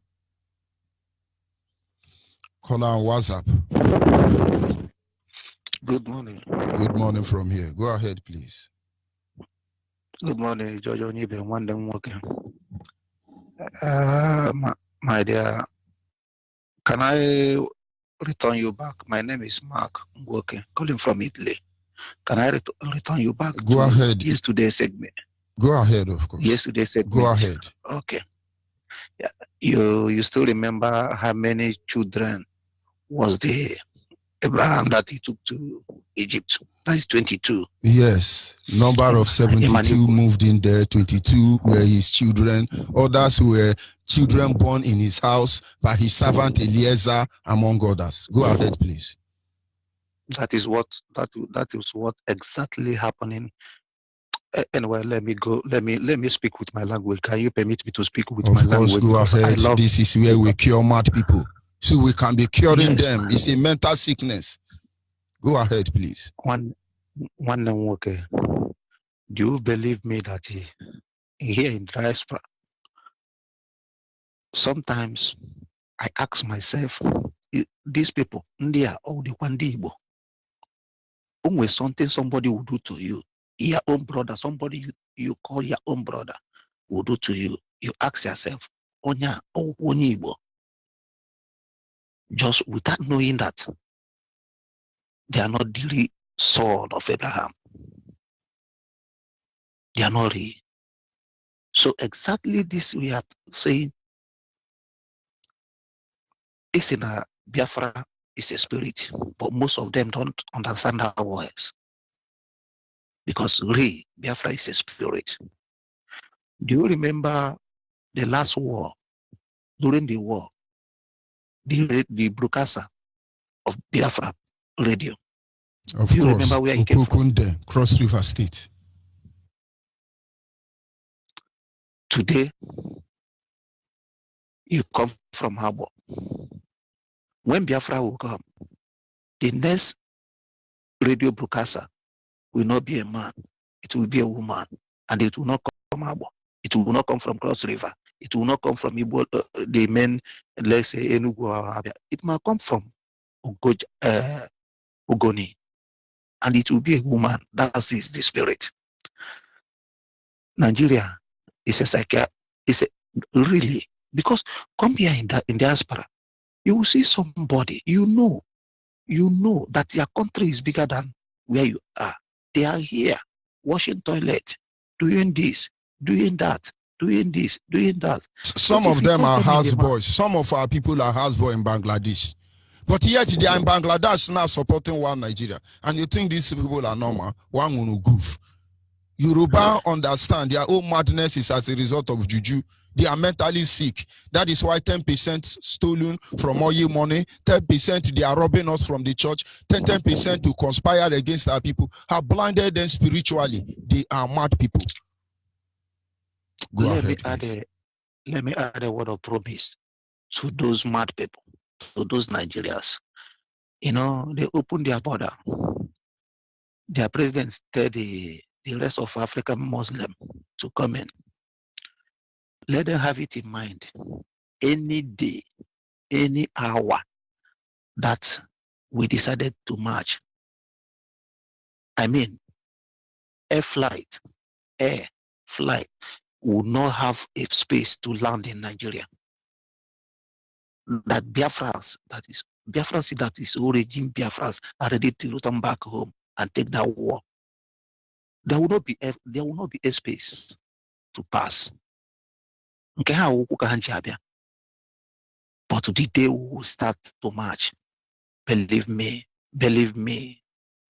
Caller on WhatsApp. Good morning. Good morning from here. Go ahead, please. Good morning, George Onyibe. One day working. My dear, can I return you back? My name is Mark Ngwoke, calling from Italy. Can I return you back Go ahead. Yesterday's segment? Go ahead, of course. Yesterday's segment. Go ahead. Okay. Yeah. You still remember how many children was the Abraham that he took to Egypt? That is 22. Yes. Number of 72 moved in there. 22 were his children. Others were children born in his house by his servant Eliezer, among others. Go ahead, please. That is what exactly happening. Anyway, let me go. Let me speak with my language. Can you permit me to speak with my language? Of course, go ahead. This is where we cure mad people. So we can be curing them. It's a mental sickness. Go ahead, please. One okay. Do you believe me that here in diaspora, sometimes I ask myself, these people, they are all the one Igbo. Always something somebody will do to you, your own brother, somebody you call your own brother will do to you. You ask yourself, Onya or Onyibe, just without knowing that they are not the son of Abraham. They are not real. So exactly this we are saying, it's in a Biafra is a spirit, but most of them don't understand how it works. Because really, Biafra is a spirit. Do you remember the last war? During the war, the broadcaster of Biafra radio. Of Do you course, remember where he came from? Cross River State. Today, you come from Harbor. When Biafra will come, the next radio broadcaster will not be a man, it will be a woman, and it will not come from Harbor. It will not come from Cross River. It will not come from Igbo, the men, let's say Enugu or Abia. It might come from Ogoni, and it will be a woman. That is the spirit. Nigeria is really, because come here in diaspora, you will see somebody, you know that your country is bigger than where you are. They are here washing toilet, doing this, doing that, doing this, doing that. Some of them are houseboys. Some of our people are houseboys in Bangladesh. But yet they are in Bangladesh now supporting one Nigeria. And you think these people are normal? One will goof. Yoruba understand their own madness is as a result of juju. They are mentally sick. That is why 10% stolen from all your money, 10% they are robbing us from the church, 10% to conspire against our people, have blinded them spiritually. They are mad people. Let me add a word of promise to those mad people, to those Nigerians. You know, they open their border. Their presidents tell the rest of African Muslim to come in. Let them have it in mind. Any day, any hour that we decided to march, I mean, air flight will not have a space to land in Nigeria. That Biafrans, that is origin Biafrans are ready to return back home and take that war. There will not be a space to pass. But the day we will start to march, believe me,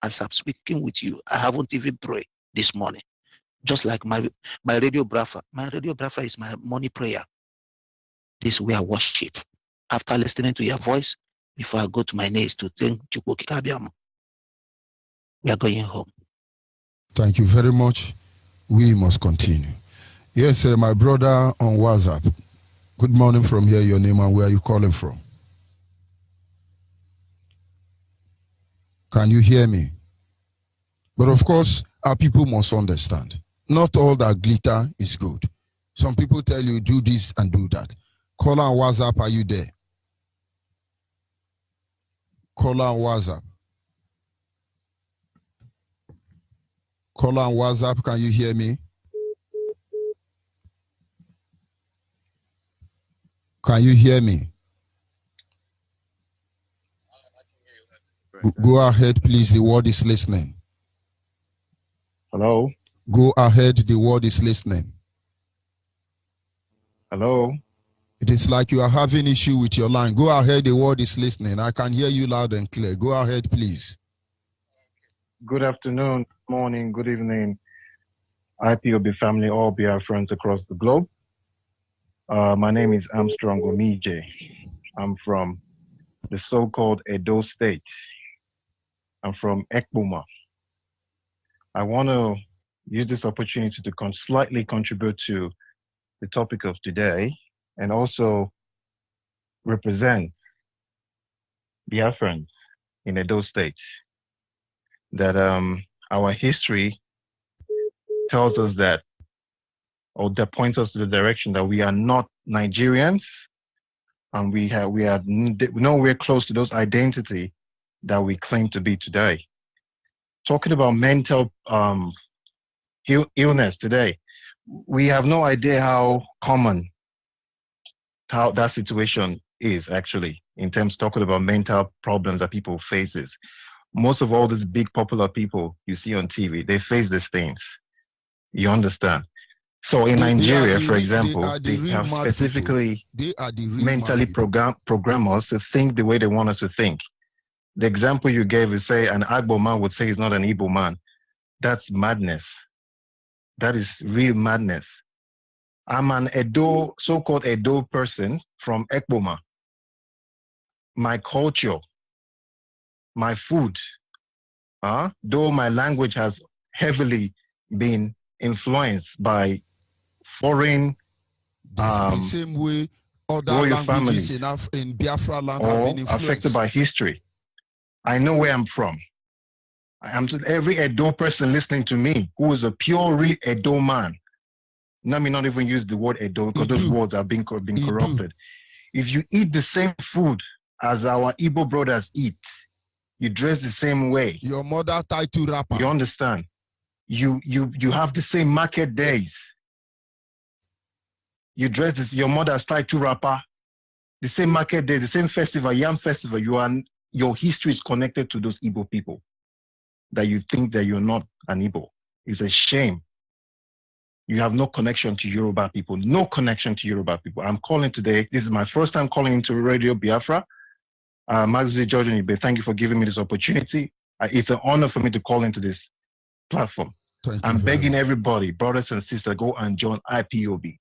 as I'm speaking with you, I haven't even prayed this morning. Just like my radio Biafra. My radio Biafra is my morning prayer. This way I worship. After listening to your voice, before I go to my knees to thank Chukwu Kikabiam. We are going home. Thank you very much. We must continue. Yes, my brother on WhatsApp. Good morning from here. Your name and where are you calling from? Can you hear me? But of course, our people must understand. Not all that glitter is good. Some people tell you do this and do that. Call on WhatsApp, are you there? Call on WhatsApp. Call on WhatsApp, can you hear me? Can you hear me? Go ahead, please. The word is listening. Hello? Go ahead, the word is listening. Hello? It is like you are having issue with your line. Go ahead, the word is listening. I can hear you loud and clear. Go ahead, please. Good afternoon, morning, good evening, IPOB family, all Biafrans across the globe. My name is Armstrong Onyibe. I'm from the so-called Edo State. I'm from Ekboma. I want to use this opportunity to slightly contribute to the topic of today and also represent Biafrans in Edo State. That our history tells us that, or that points us to the direction that we are not Nigerians, and we are nowhere close to those identity that we claim to be today. Talking about mental illness today, we have no idea how common that situation is actually in terms of talking about mental problems that people faces. Most of all these big popular people you see on TV, they face these things. You understand? So in Nigeria, for example, they have specifically mentally program us to think the way they want us to think. The example you gave is, say, an Agbo man would say he's not an Igbo man. That's madness. That is real madness. I'm an Edo, so-called Edo person from Ekboma. My culture, my food, though my language has heavily been influenced by foreign the same way other languages in Biafra land have been influenced. Affected by history. I know where I'm from. Every Edo person listening to me who is a pure Edo man. Let me not even use the word Edo because those words are being corrupted. If you eat the same food as our Igbo brothers eat, you dress the same way. Your mother tied to wrapper. You understand? You have the same market days. You dress this, your mother's tied to wrapper. The same market day, the same festival, Yam festival. Your history is connected to those Igbo people. That you think that you're not an Igbo. It's a shame. You have no connection to Yoruba people. No connection to Yoruba people. I'm calling today. This is my first time calling into Radio Biafra. Magzi George Onyibe, thank you for giving me this opportunity. It's an honor for me to call into this platform. I'm begging everybody, brothers and sisters, go and join IPOB.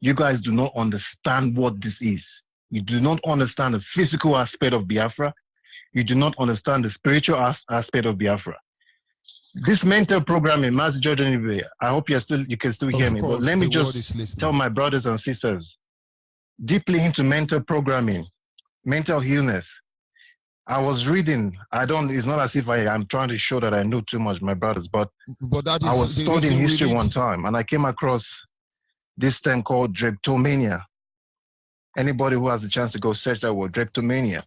You guys do not understand what this is. You do not understand the physical aspect of Biafra. You do not understand the spiritual aspect of Biafra. This mental programming, Master George Onyibe, I hope you can still hear me. But let me just tell my brothers and sisters, deeply into mental programming, mental illness. I was reading. It's not as if I'm trying to show that I know too much, my brothers, but that is I was studying history one time, and I came across this thing called drapetomania. Anybody who has the chance to go search that word, drapetomania.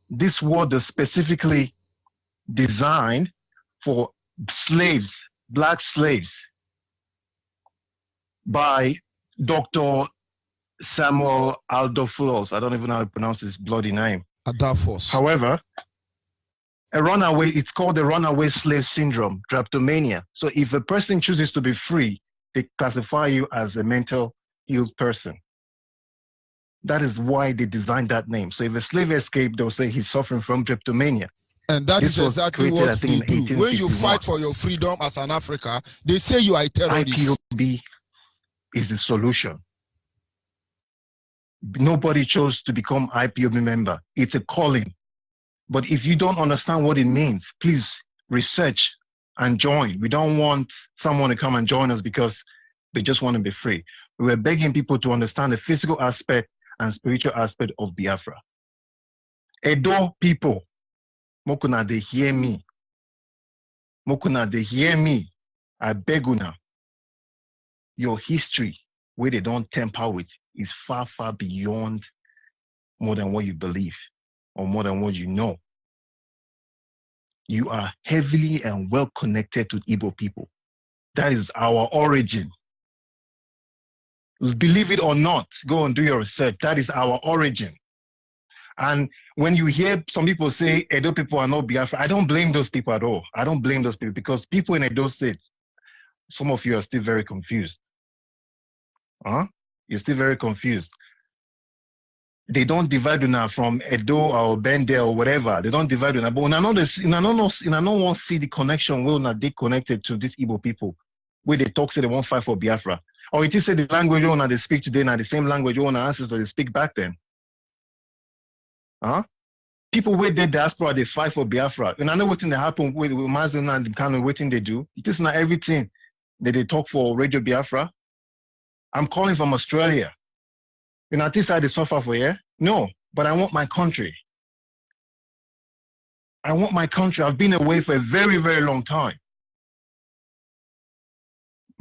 This word is specifically designed for slaves, black slaves, by Dr. Samuel Adolphus. I don't even know how to pronounce his bloody name. Adolphus. However, it's called the runaway slave syndrome, drapetomania. So if a person chooses to be free, they classify you as a mental ill person. That is why they designed that name. So if a slave escaped, they'll say he's suffering from drapetomania. And that is exactly what they do. When you fight for your freedom as an African, they say you are a terrorist. IPOB is the solution. Nobody chose to become IPOB member. It's a calling. But if you don't understand what it means, please research and join. We don't want someone to come and join us because they just want to be free. We were begging people to understand the physical aspect and spiritual aspect of Biafra. Edo people, Mokuna, they hear me. Mokuna, they hear me. I beg you now. Your history, where they don't tamper with, is far, far beyond more than what you believe or more than what you know. You are heavily and well connected to Igbo people. That is our origin. Believe it or not, go and do your research. That is our origin. And when you hear some people say Edo people are not Biafra, I don't blame those people at all. I don't blame those people because people in Edo State, some of you are still very confused. You're still very confused. They don't divide now from Edo or Bende or whatever. They don't divide now. But when I don't want to see the connection, well, not they connected to these Igbo people, where they talk, say they won't fight for Biafra. Or it is say the language you want they speak today, now the same language you want to ancestors they speak back then. People where they diaspora, they fight for Biafra. And I know what's going to happen with Mazen and the kind of waiting they do. It is not everything that they talk for Radio Biafra. I'm calling from Australia. You know, this side they suffer for here. No, but I want my country. I want my country. I've been away for a very, very long time.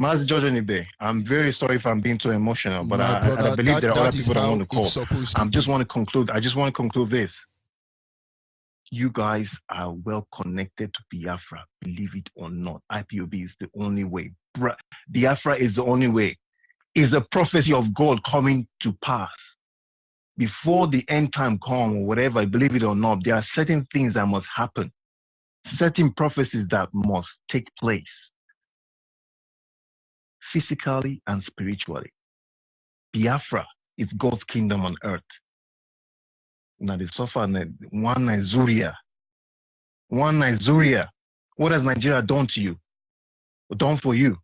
Master George Onyibe, I'm very sorry if I'm being too emotional, but I believe there are other people that I want to call. I just want to conclude this. You guys are well connected to Biafra, believe it or not. IPOB is the only way. Biafra is the only way. It's a prophecy of God coming to pass. Before the end time come or whatever, believe it or not, there are certain things that must happen. Certain prophecies that must take place. Physically and spiritually. Biafra is God's kingdom on earth. Now they suffer one Nigeria. One Nigeria. What has Nigeria done to you? Or done for you?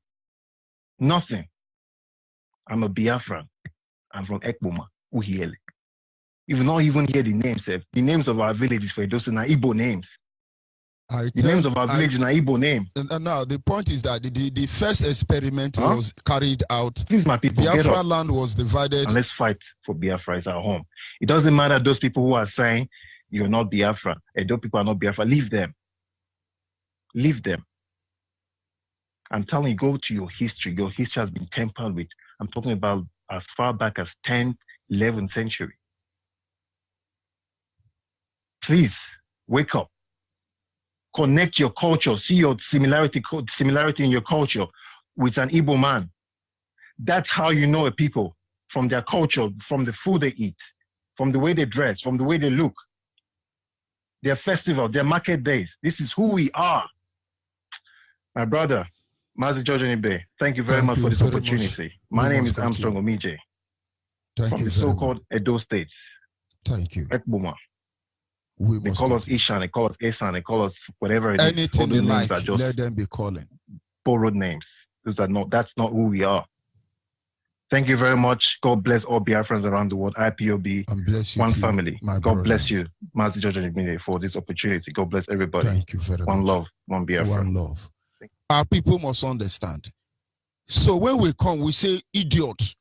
Nothing. I'm a Biafran. I'm from Ekboma, Uhiele. You will not even hear the names. The names of our villages for those are Igbo names. The names of our villages are Igbo names. Now, the point is that the first experiment was carried out. Please, my people, Biafra land was divided. And let's fight for Biafra. It's our home. It doesn't matter those people who are saying you're not Biafra. Those people are not Biafra. Leave them. Leave them. I'm telling you, go to your history. Your history has been tampered with. I'm talking about as far back as 10th, 11th century. Please, wake up. Connect your culture. See your similarity in your culture with an Igbo man. That's how you know a people, from their culture, from the food they eat, from the way they dress, from the way they look, their festival, their market days. This is who we are. My brother, Master George Onyibe, thank you very much for this opportunity. My name is Armstrong Omije from the so-called Edo States. Thank you. Ekboma. They call us Ishan, they call us Esan, they call us whatever it is. Anything they like, let them be calling. Borrowed names. That's not who we are. Thank you very much. God bless all Biafrans around the world. IPOB, and bless you one too, family. God bless you, Master George Onyibe, for this opportunity. God bless everybody. Thank you very much. One love, one Biafra. One love. Our people must understand. So when we come, we say idiot.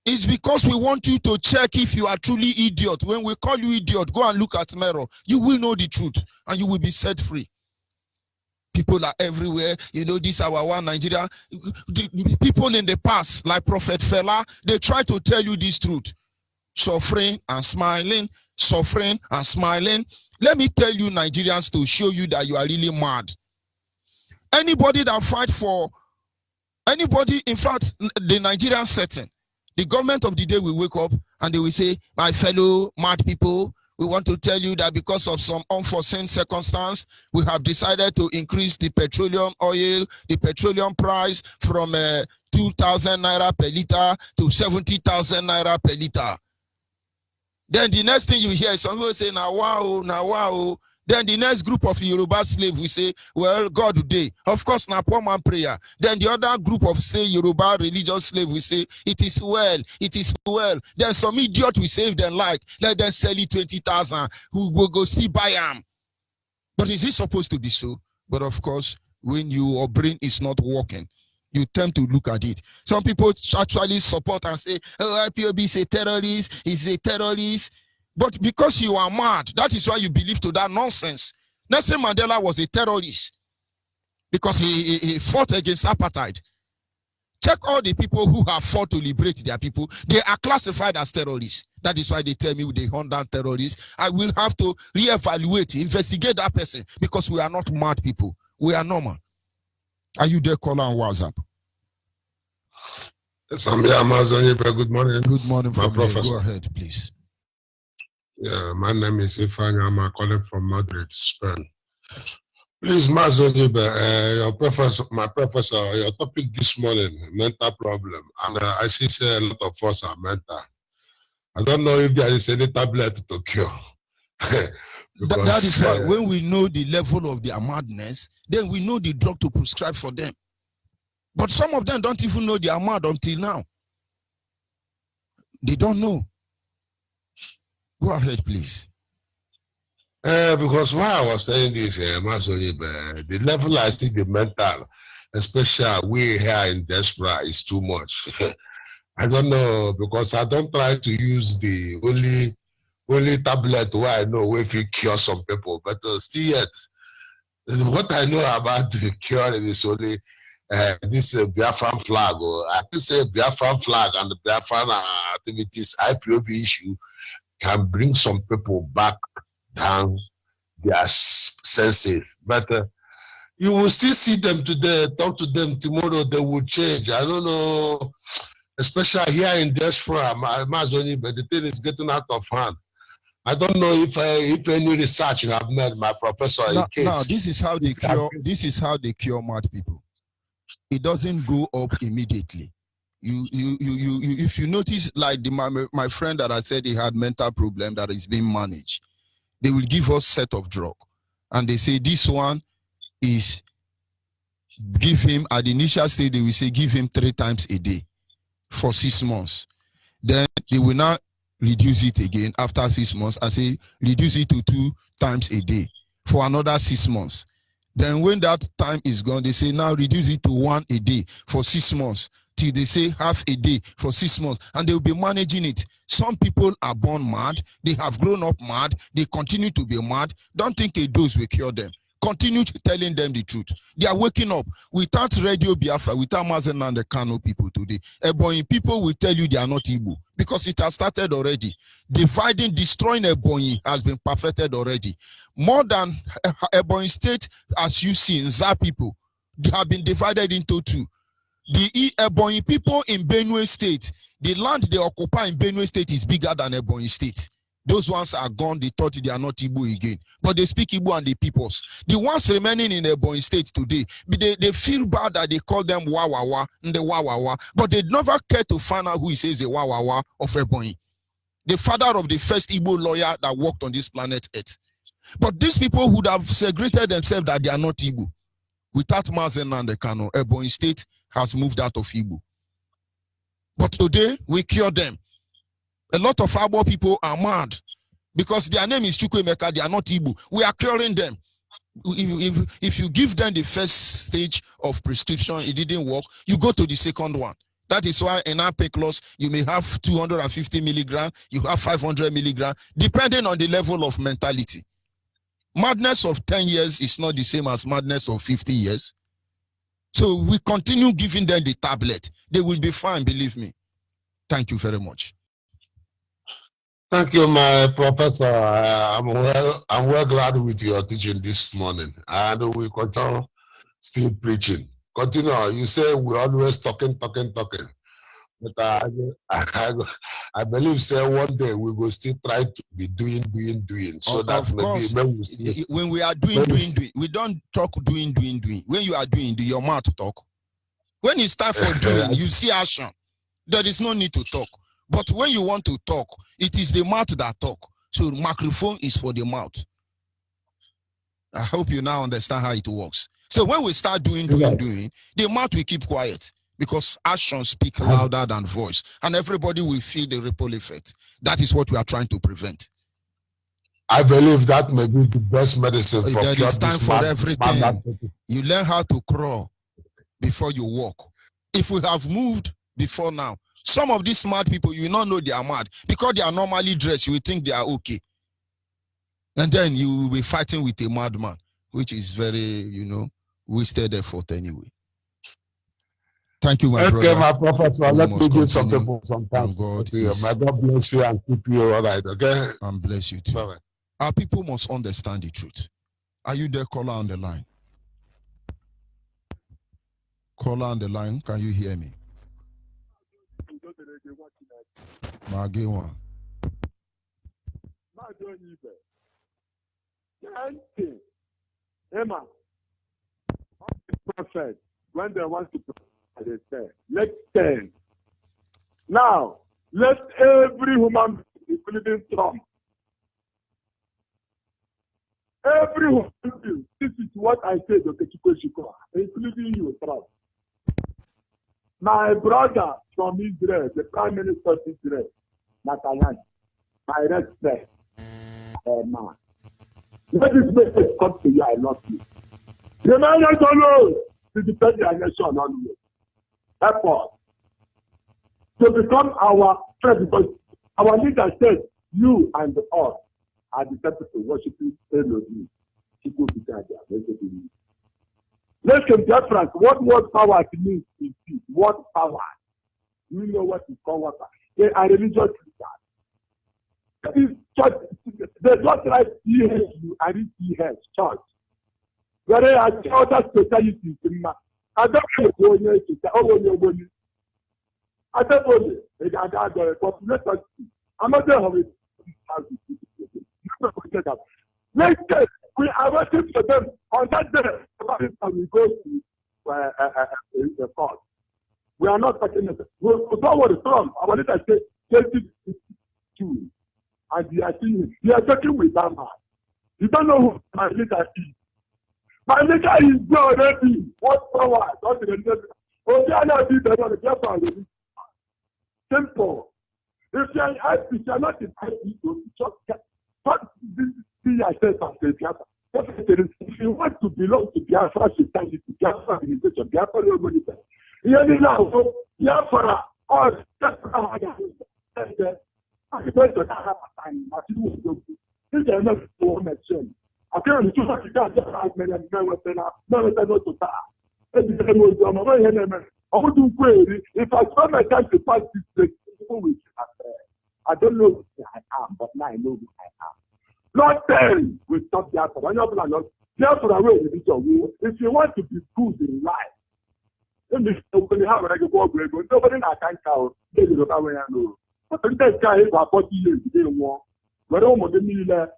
It's because we want you to check if you are truly idiot. When we call you idiot, go and look at mirror. You will know the truth and you will be set free. People are everywhere. You know, this our one Nigeria. The people in the past, like Prophet Fela, they try to tell you this truth. Suffering and smiling, suffering and smiling. Let me tell you, Nigerians, to show you that you are really mad. Anybody that fight for anybody, in fact, the Nigerian setting, the government of the day will wake up and they will say, my fellow mad people, we want to tell you that because of some unforeseen circumstance, we have decided to increase the petroleum oil, the petroleum price from 2,000 naira per liter to 70,000 naira per liter. Then the next thing you hear is somebody say, now wow, Then the next group of Yoruba slave will say, well, God today. Of course, na poor man prayer. Then the other group of, say, Yoruba religious slave will say, it is well, it is well. Then some idiot will save them like, let them sell it 20,000, who will go still buy them. But is it supposed to be so? But of course, when your brain is not working, you tend to look at it. Some people actually support and say, oh, IPOB is a terrorist, is a terrorist. But because you are mad, that is why you believe to that nonsense. Nelson Mandela was a terrorist because he fought against apartheid. Check all the people who have fought to liberate their people. They are classified as terrorists. That is why they tell me they hunt down terrorists. I will have to reevaluate, investigate that person because we are not mad people. We are normal. Are you there, caller on WhatsApp? Good morning. Good morning, my professor. Go ahead, please. Yeah, my name is Ifan. I'm calling from Madrid, Spain. Please, Mazonibe, your professor, my professor, your topic this morning, mental problem. And I see say a lot of us are mental. I don't know if there is any tablet to cure. Because, that is why when we know the level of their madness, then we know the drug to prescribe for them. But some of them don't even know they are mad until now. They don't know. Go ahead, please. Because why I was saying this, the level I see the mental, especially we here in diaspora, is too much. I don't know, because I don't try to use the only tablet where I know if you cure some people, but still yet, what I know about the curing is only this Biafran flag, or I could say Biafran flag and the Biafran activities, IPOB issue can bring some people back down their senses. But you will still see them today, talk to them tomorrow, they will change. I don't know, especially here in diaspora, but the thing is getting out of hand. I don't know if any research you have made, my professor. Now, this is how they cure. This is how they cure mad people. It doesn't go up immediately. If you notice, like my friend that I said he had mental problem that is being managed, they will give us set of drug, and they say this one is give him at the initial stage. They will say give him 3 times a day for 6 months. Then they will now reduce it again after 6 months. I say reduce it to 2 times a day for another 6 months. Then when that time is gone, they say now reduce it to 1 a day for 6 months. Till they say half a day for 6 months, and they will be managing it. Some people are born mad, they have grown up mad, they continue to be mad. Don't think a dose will cure them. Continue telling them the truth. They are waking up. Without Radio Biafra, without Mazen and the Kano people today, Ebonyi people will tell you they are not Igbo because it has started already. Dividing, destroying Ebonyi has been perfected already. More than Ebonyi State, as you see in Za people, they have been divided into 2. The Ebonyi people in Benue State, the land they occupy in Benue State is bigger than Ebonyi State. Those ones are gone, they thought they are not Igbo again. But they speak Igbo and the peoples. The ones remaining in Ebonyi State today, they feel bad that they call them Wawawa and the Wawawa, but they never care to find out who is the Wawawa of Ebonyi. The father of the first Igbo lawyer that walked on this planet Earth. But these people would have segregated themselves that they are not Igbo. Without Mazen and the Kano, Ebonyi State has moved out of Igbo. But today, we cure them. A lot of Igbo people are mad because their name is Chukwemeka, they are not Igbo. We are curing them. If you give them the first stage of prescription, it didn't work, you go to the second one. That is why in our pain loss, you may have 250 milligram, you have 500 milligram, depending on the level of mentality. Madness of 10 years is not the same as madness of 50 years. So we continue giving them the tablet. They will be fine, believe me. Thank you very much. Thank you, my professor. I'm well glad with your teaching this morning, and we continue still preaching. Continue. You say we're always talking. But I believe, say one day we will still try to be doing. So that of course, maybe when we are doing, we don't talk doing. When you are doing, do your mouth talk? When it's time for doing, you see action. There is no need to talk. But when you want to talk, it is the mouth that talk. So microphone is for the mouth. I hope you now understand how it works. So when we start doing, the mouth will keep quiet because actions speak louder than voice, and everybody will feel the ripple effect. That is what we are trying to prevent. I believe that may be the best medicine for there is time for mad, everything. Mad. You learn how to crawl before you walk. If we have moved before now, some of these smart people, you will not know they are mad because they are normally dressed. You will think they are okay. And then you will be fighting with a madman, which is very, wasted effort anyway. Thank you, my brother. Okay, my professor, let me give some people some time. My God bless you and keep you all right, okay? And bless you too. Bye-bye. Our people must understand the truth. Are you there, caller on the line? Caller on the line, can you hear me? Magewa. Emma, prophet, when they want to they say, let's stand. Now, let every human be including Trump. Every human being, this is what I said, including you, Trump. My brother from Israel, the Prime Minister of Israel, Netanyahu, my respect, man. Let this message come to you, I love you. The man is alone to defend the nation on you. Help us to become our friend, because our leader said, you and us are the people worshiping Elohim. Listen, difference. What word power means in peace? What power? You know what is called water. They are religious leaders. They just like EHU and ETH church. Whereas other societies, I don't know what you say. I don't know. I'm not there. Let's say we are waiting for them on that day. We go to the court. We are not talking. We don't want to come. I want to say 22. And they are seeing, they are talking with that man. You don't know who my leader is. My leader is there already. What power? Not the leader. Oh, they are not the leader. Simple. If you are not in IP, you just see yourself as a Biafra. If you want to belong to Biafra society, Biafra organization, Biafra nobody. You know, Biafra, or I'm going to have a time. This is not for mention. Apparently, you have to get the right man and never to die. If I spend my time to pass this place, people will I don't know who I am, but now I know who I am. Not then we stop Biafra. If you want to be good in life, then you have a good nobody can count. They don't know where I know. But the guy is about 40 years, they don't want. But almost a million.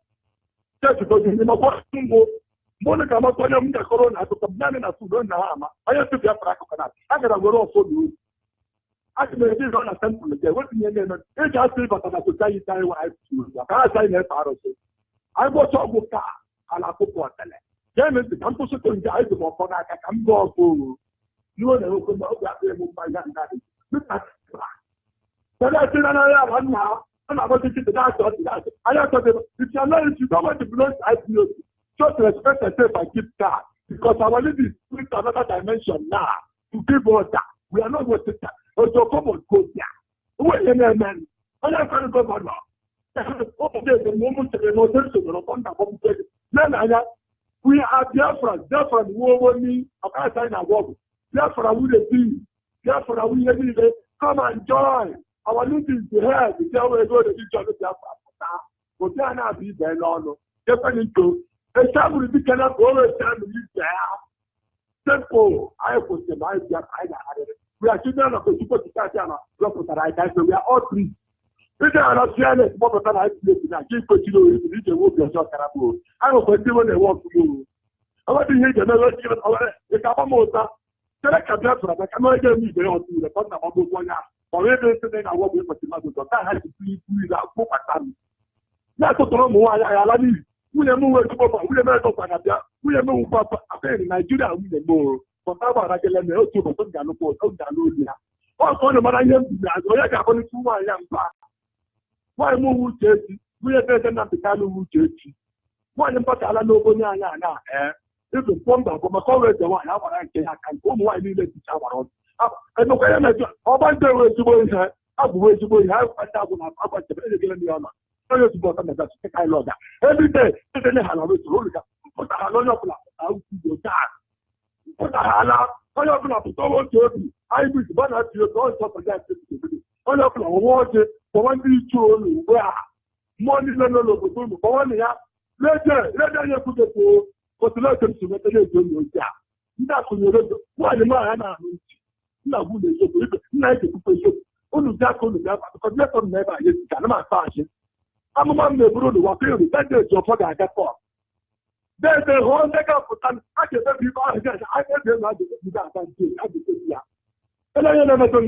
Just because you know what, Monica, I'm going to Corona to come down in a food on the hammer. I have to be a practical. I got a roll for you. I can be on a temple. What do you mean? It's just people that are society. I can't say that part of it. I was a book and I put water. Then the campus is going to die to walk on. I can go for you. Know, open up that by that. Look at that. But I said, I'm about to get the doctor. I have to, if you don't want to belong to IPO, just respect yourself and keep that. Because our lady is going to another dimension now to give us that. We are not going to that. So come on, go there. Wait a minute, man. I'm not going to go back now. The moment we are Biafra, who me, I can't sign a word. Biafra, who they be. Biafra, we come and join. Our meeting is here. We tell we go to each other. But they are not be there long. Definitely to a family we cannot always tell you there. Simple. I put the mind that we are children of the super Tatiana. We are all three. We are not sharing more than I did. I keep continuing to reach a work yourself. I will continue the work to you. I want to hear the another given over the Kapamosa. Select a Biafra, but I'm not going to be able to the partner of one. Or every day I work with my mother, I had to please out for my family. That's what I love you. nwunye m wee tụkpọ nwunye m etọkwa na bịa nwunye m nwụkwa apịrị Naijiria nwunye m pụta gbara gele na otu ụbọchị ga-alụkwa olu ya ọsọ ọ na-mara ihe mbibi azụ onye ga-akpọlite nwaanyị ya mba nwaanyị m uwe uche echi nwunye eze na mpịtala uwe uche echi nwaanyị mpatala n'ogonye anyị a na ịzụ mkpọ mba bụ maka ọrụ eze nwaanyị agbara nke ya aka nke ụmụ nwaanyị niile jicha agbara ọzọ emekwa ya mejọ ọgba ndị ewe ezigbo ihe abụwe ezigbo ihe akpacha agwụ na agbachebe enyegele ndị ọma onye ozugbo ọta na gasị ka ịlụ ọga ebite ndị ha na usoro ụlọ ga pụtara onye ọbụla pụtara onye ọbụla pụta otu obi anyị bụ izigbo na-atị otu onye ọbụla nwe ọjị kpọwa ndị iche olu ugbu a mmụọ niile nọ n'obodo unu kpọwa na ya redio onye kwudepụ otu otu m si nwetara eji onye ozi a ndị akụnyere ego nwaanyị m ahịa na-ahụ ntị nna gwu na eziokwu ibe nna eke kwukwe eziokwu unu ji aka unu bịa kọdịnetọ m na ebe anyị ezi ka na m asa achị amụma m na-eburu ụlọ wakọ iri dede eji ọfọ ga-aga pọt dede hụọ ndị ga-apụta a ga-emebi ibe ahụ gaja a ga-ebe na adịbe aba nje adịbebi ya elenye na-emedo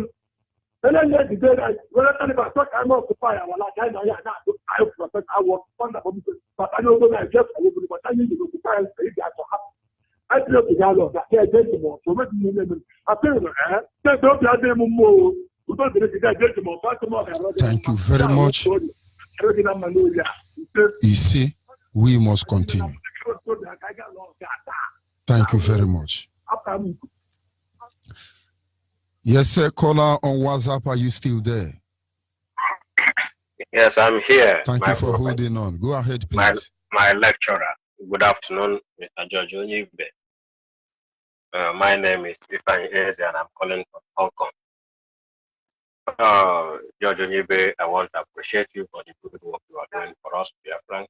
elenye ejide were taliba chọ ka anyị ọkụpa ya wala ka anyị na ya na-adụ anyị prọfet awọ fọnda bọbite bata nye ogo na-eje fọwọbụrụ bata nye iji okụpa ya ị ga-achọ ha anyị obi ga alụ ga eje ntụmọtụ omebi ihe na-eme apịrị dede obi adịghị m mmụọ udo dịrị gị ga-eje ntụmọtụ atụ m ọga Thank you very much. Isi, we must continue. Thank you very much. Yes, sir. Caller on WhatsApp, are you still there? Yes, I'm here. Thank you for holding on. Go ahead, please. My lecturer. Good afternoon, Mr. George Onyibe. My name is Stephen Eze, and I'm calling from Hong Kong. George Onyibe, I want to appreciate you for the good work you are doing for us, Biafra.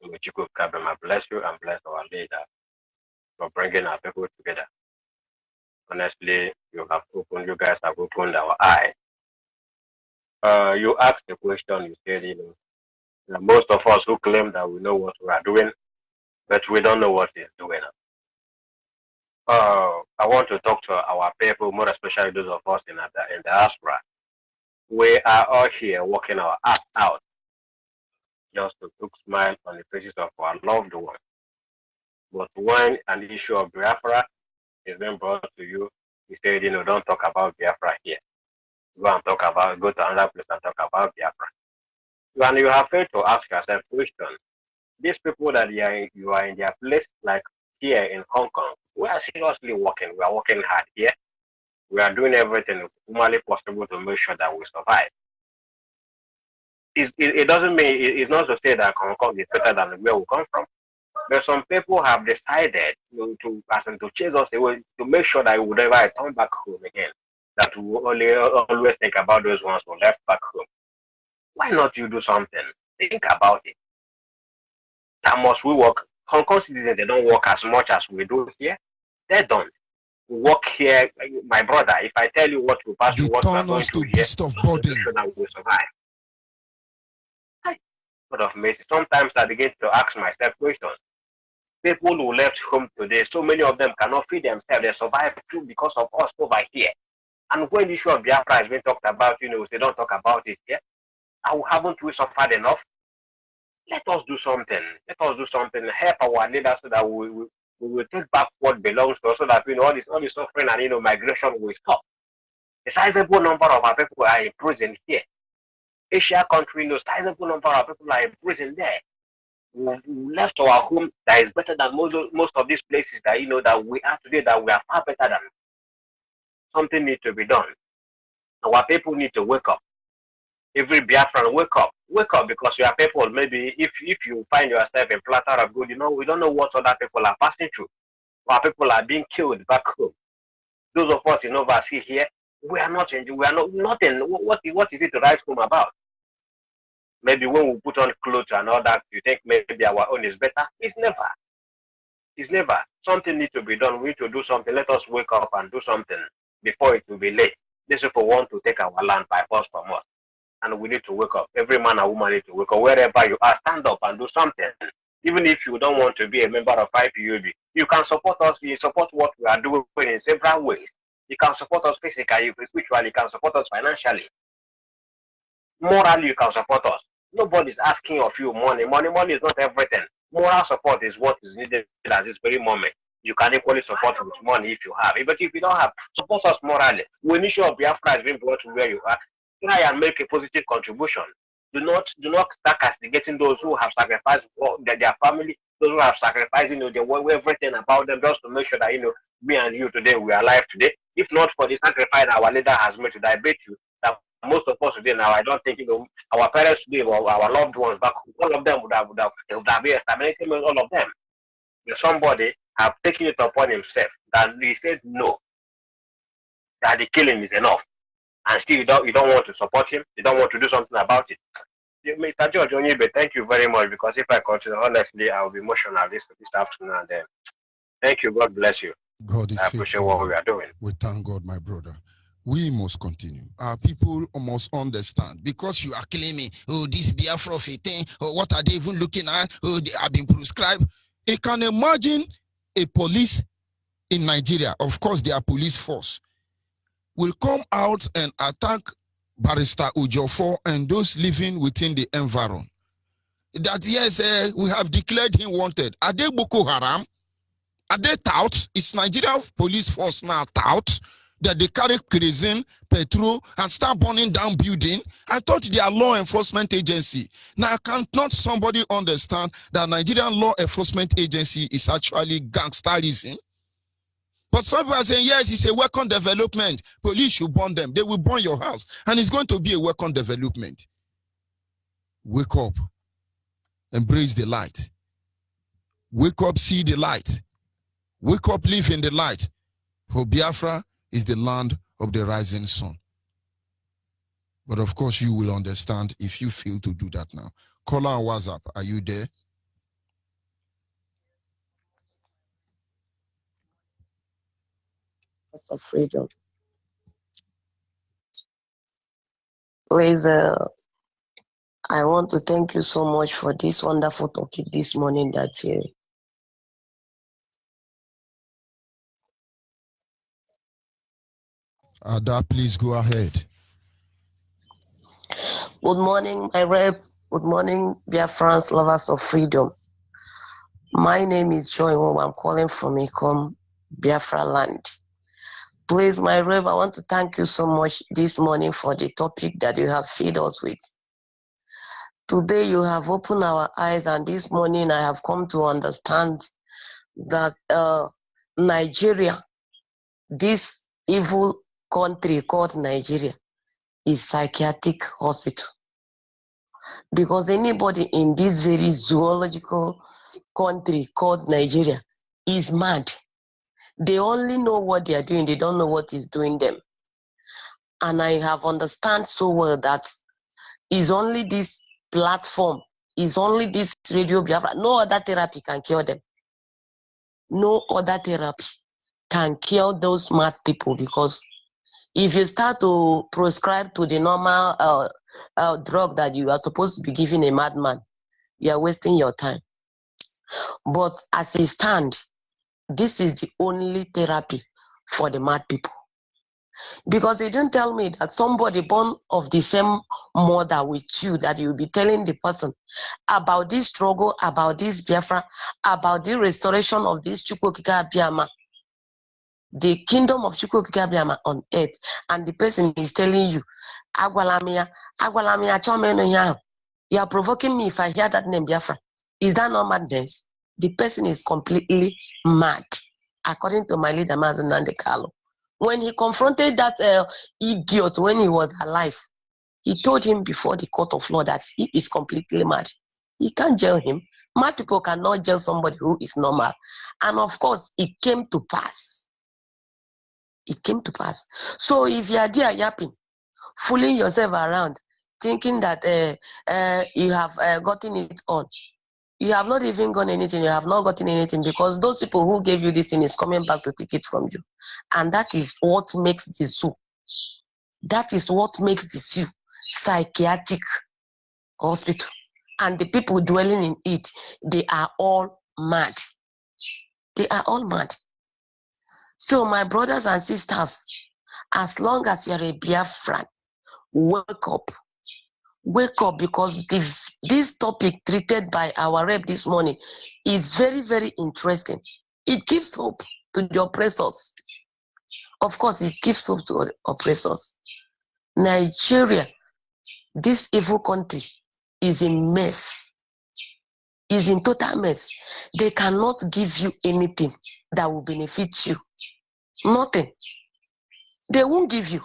I bless you and bless our leader for bringing our people together. Honestly, you guys have opened our eyes. You asked the question, you said, most of us who claim that we know what we are doing, but we don't know what he's doing. I want to talk to our people, more especially those of us in the diaspora. We are all here working our ass out just to put smile on the faces of our loved ones. But when an issue of Biafra is being brought to you, you say, don't talk about Biafra here. Go to another place and talk about Biafra. And you have failed to ask yourself questions. These people that you are in their place, like here in Hong Kong, we are seriously working. We are working hard here. We are doing everything humanly possible to make sure that we survive. It doesn't mean, it's not to say that Hong Kong is better than where we come from. But some people have decided to chase us away, to make sure that we would never come back home again. That we always think about those ones who left back home. Why not you do something? Think about it. That must we work? Hong Kong citizens, they don't work as much as we do here. They don't. We work here, my brother. If I tell you what we pass through, what we are going through here, so that we will survive. God of mercy. Sometimes I begin to ask myself questions. People who left home today, so many of them cannot feed themselves. They survive too because of us over here. And when the issue of Biafra has been talked about, they don't talk about it here. Haven't we suffered enough? Let us do something. Let us do something. Help our leaders so that we will take back what belongs to us, so that all this suffering and migration will stop. A sizable number of our people are in prison here. Asia country, sizable number of people are in prison there. We left our home that is better than most of these places that that we are today, that we are far better than. Something needs to be done. Our people need to wake up. Every Biafran, wake up. Wake up, because your people, maybe if you find yourself in platter of good, we don't know what other people are passing through. Our people are being killed back home. Those of us in overseas here, we are not nothing. What is it to write home about? Maybe when we put on clothes and all that, you think maybe our own is better. It's never. It's never. Something needs to be done. We need to do something. Let us wake up and do something before it will be late. These people want to take our land by force from us. And we need to wake up. Every man and woman needs to wake up. Wherever you are, stand up and do something. Even if you don't want to be a member of IPUB, you can support us. You support what we are doing in several ways. You can support us physically, spiritually. You can support us financially. Morally, you can support us. Nobody's asking of you money. Money is not everything. Moral support is what is needed at this very moment. You can equally support with money if you have. But if you don't have, support us morally. When you show Biafra is being brought to where you are, try and make a positive contribution. Do not start castigating those who have sacrificed their family, those who have sacrificed, they everything about them just to make sure that me and you today we are alive today. If not for the sacrifice our leader has made today, I bet you that most of us today now, I don't think our parents today or our loved ones back, all of them would have been exterminated, all of them. Somebody have taken it upon himself that he said no, that the killing is enough, and still you don't want to support him, you don't want to do something about it. Mr. George Onyibe, thank you very much, because if I continue, honestly, I will be emotional this afternoon. And then, thank you. God bless you. God is I appreciate faithful. what we are doing. We thank God, my brother. We must continue. Our people must understand, because you are claiming, oh, this Biafra thing, or what are they even looking at? Oh, they have been prescribed. You can imagine a police in Nigeria, of course, their police force, will come out and attack Barrister Ujofo and those living within the environment. That yes, we have declared him wanted. Are they Boko Haram? Are they touts? Is Nigeria police force now touts that they carry kerosene, petrol, and start burning down building? I thought they are law enforcement agency. Now, cannot somebody understand that Nigerian law enforcement agency is actually gangsterism? But some people are saying, yes, it's a welcome development. Police should burn them. They will burn your house. And it's going to be a welcome development. Wake up. Embrace the light. Wake up, see the light. Wake up, live in the light. For Biafra is the land of the rising sun. But of course, you will understand if you fail to do that now. Call on WhatsApp. Are you there? Of freedom. Please, I want to thank you so much for this wonderful topic this morning that Ada, please go ahead. Good morning, my rep. Good morning, Biafrans, lovers of freedom. My name is Joy Wong. I'm calling from Ikom, Biafra land. Please, my rep, I want to thank you so much this morning for the topic that you have fed us with. Today you have opened our eyes, and this morning I have come to understand that Nigeria, this evil country called Nigeria, is psychiatric hospital. Because anybody in this very zoological country called Nigeria is mad. They only know what they are doing. They don't know what is doing them. And I have understand so well that is only this platform, is only this radio Biafra. No other therapy can cure them. No other therapy can cure those mad people, because if you start to prescribe to the normal drug that you are supposed to be giving a madman, you are wasting your time. But as it stands, this is the only therapy for the mad people. Because they don't tell me that somebody born of the same mother with you, that you'll be telling the person about this struggle, about this Biafra, about the restoration of this Chukwokika Biama, the kingdom of Chukwokika Biama on earth, and the person is telling you, Agwalamia, Chomeno, you are provoking me if I hear that name Biafra. Is that not madness? The person is completely mad, according to my leader, Mazen Nandekalo. When he confronted that idiot when he was alive, he told him before the court of law that he is completely mad. He can't jail him. Mad people cannot jail somebody who is normal. And of course, it came to pass. It came to pass. So if you are there yapping, fooling yourself around, thinking that you have gotten it on, you have not even gotten anything, you have not gotten anything, because those people who gave you this thing is coming back to take it from you. And that is what makes the zoo. That is what makes the zoo psychiatric hospital. And the people dwelling in it, they are all mad. They are all mad. So my brothers and sisters, as long as you are a Biafran, wake up. wake up, because this topic treated by our rep this morning is very, very interesting. It gives hope to the oppressors. Of course, it gives hope to the oppressors. Nigeria, this evil country, is in mess, is in total mess. They cannot give you anything that will benefit you. Nothing. They won't give you.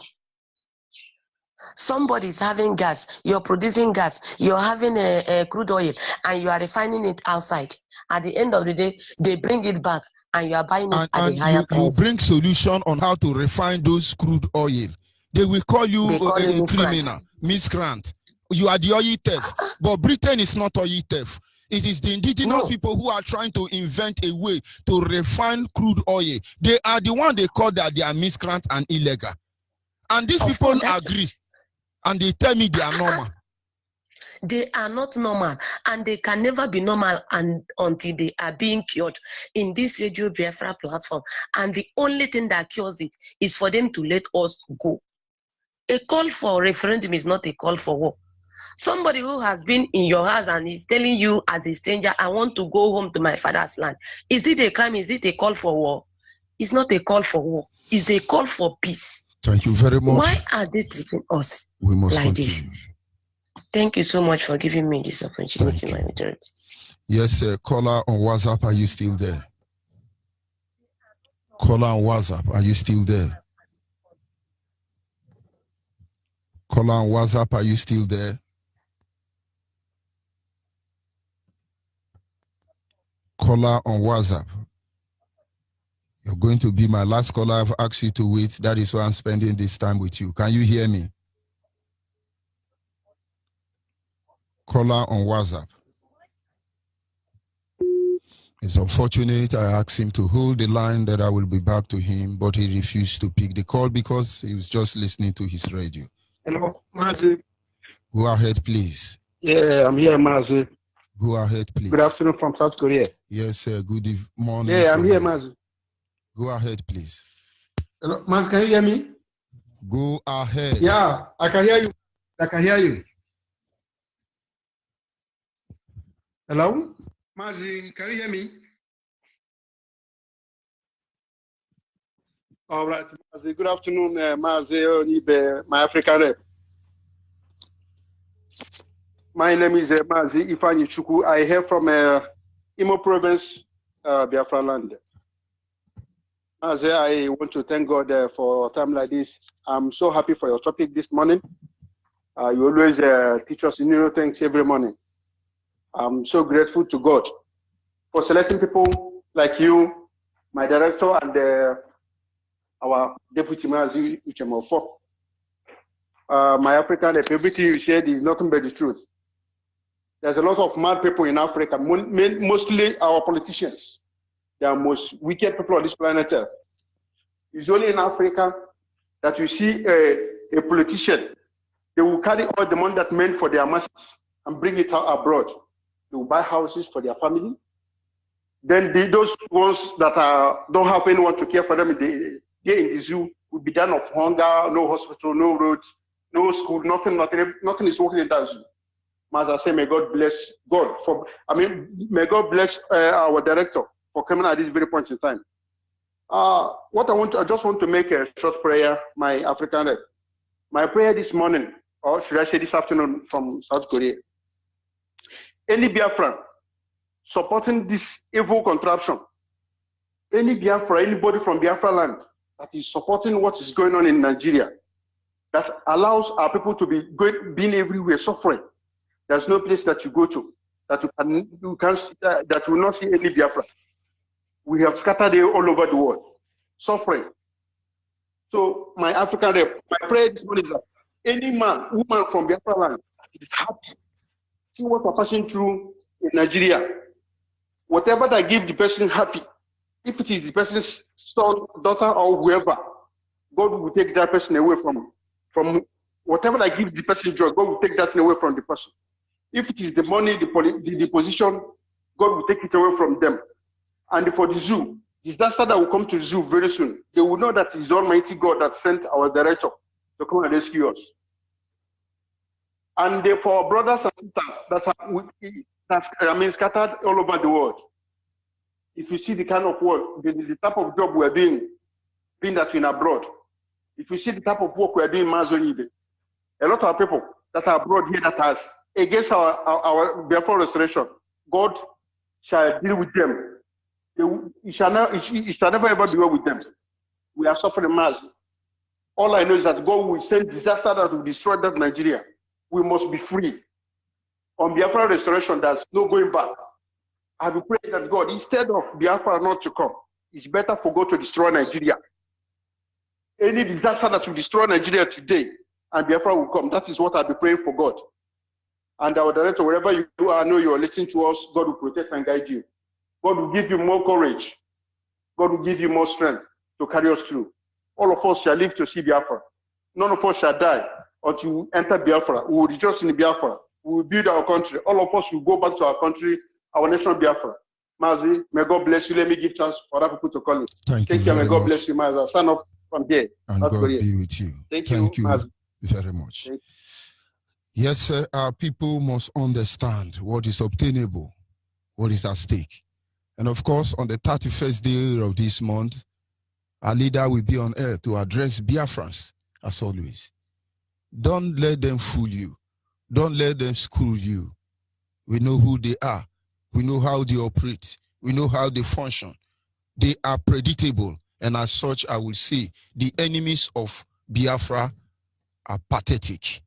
Somebody's having gas, you're producing gas, you're having a crude oil, and you are refining it outside. At the end of the day, they bring it back, and you are buying it at a higher price. You bring solution on how to refine those crude oil. They will call you a criminal, miscreant. You are the oil theft. But Britain is not oil theft. It is the indigenous people who are trying to invent a way to refine crude oil. They are the one they call that they are miscreant and illegal. And these people agree. And they tell me they are normal. They are not normal, and they can never be normal until they are being cured in this Radio Biafra platform. And the only thing that cures it is for them to let us go. A call for referendum is not a call for war. Somebody who has been in your house and is telling you as a stranger, I want to go home to my father's land. Is it a crime? Is it a call for war? It's not a call for war. It's a call for peace. Thank you very much. Why are they treating us we must like continue. this? Thank you so much for giving me this opportunity, my majority. Yes, caller on WhatsApp, are you still there? Caller on WhatsApp, are you still there? Caller on WhatsApp, are you still there? Caller on WhatsApp. You're going to be my last caller. I've asked you to wait. That is why I'm spending this time with you. Can you hear me? Caller on WhatsApp. It's unfortunate. I asked him to hold the line that I will be back to him, but he refused to pick the call because he was just listening to his radio. Hello, Mazi. Go ahead, please. Yeah, I'm here, Mazi. Go ahead, please. Good afternoon from South Korea. Yes, good morning. Yeah, I'm here, Mazi. Go ahead, please. Hello, Mazi, can you hear me? Go ahead. Yeah, I can hear you. I can hear you. Hello? Mazi, can you hear me? All right, Mazi. Good afternoon, Mazi Onyibe, my African rep. My name is Mazi Ifani Chuku. I hail from Imo Province, Biafra land. Mazi, I want to thank God for a time like this. I'm so happy for your topic this morning. You always teach us new things every morning. I'm so grateful to God for selecting people like you, my director, and our deputy Mazi Uchemofo. My African, everything you said is nothing but the truth. There's a lot of mad people in Africa, mostly our politicians. They are most wicked people on this planet Earth. It's only in Africa that you see a politician. They will carry all the money that meant for their masses and bring it out abroad. They will buy houses for their family. Then those ones that don't have anyone to care for them, they're in the zoo, will be done of hunger, no hospital, no roads, no school, nothing is working in that zoo. As I say, may God bless may God bless our director for coming at this very point in time. I just want to make a short prayer, my African rep. My prayer this morning, or should I say this afternoon from South Korea. Any Biafran supporting this evil contraption, any Biafra, anybody from Biafra land that is supporting what is going on in Nigeria, that allows our people to be being everywhere suffering. There's no place that you go to that that will not see any Biafra. We have scattered all over the world, suffering. So my African rep, my prayer this morning is that any man, woman from Biafra land is happy. See what we're passing through in Nigeria. Whatever that gives the person happy, if it is the person's son, daughter, or whoever, God will take that person away from whatever that gives the person joy. God will take that away from the person. If it is the money, the position, God will take it away from them. And for the zoo, disaster that will come to the zoo very soon, they will know that it's Almighty God that sent our director to come and rescue us. And for brothers and sisters that's scattered all over the world, if you see the kind of work, the type of job we're doing, being that we're in abroad, if you see the type of work we're doing in Onyibe, a lot of people that are abroad here that has against our Biafra restoration, God shall deal with them. He shall never ever deal with them. We are suffering mass. All I know is that God will send disaster that will destroy that Nigeria. We must be free. On Biafra restoration, there's no going back. I will pray that God, instead of Biafra not to come, it's better for God to destroy Nigeria. Any disaster that will destroy Nigeria today, and Biafra will come. That is what I'll be praying for God. And our director, wherever you are, I know you are listening to us, God will protect and guide you. God will give you more courage. God will give you more strength to carry us through. All of us shall live to see Biafra. None of us shall die until we enter Biafra. We will rejoice in Biafra. We will build our country. All of us will go back to our country, our nation Biafra. Mazi, may God bless you. Let me give chance for other people to call you. Thank you Take care. very May God much. bless you, Mazi. I'll stand up from here. And Not God Korea. be with you. Thank you Mazi. very much. Yes, sir, our people must understand what is obtainable, what is at stake. And of course, on the 31st day of this month, our leader will be on air to address Biafrans, as always. Don't let them fool you. Don't let them screw you. We know who they are. We know how they operate. We know how they function. They are predictable. And as such, I will say, the enemies of Biafra are pathetic.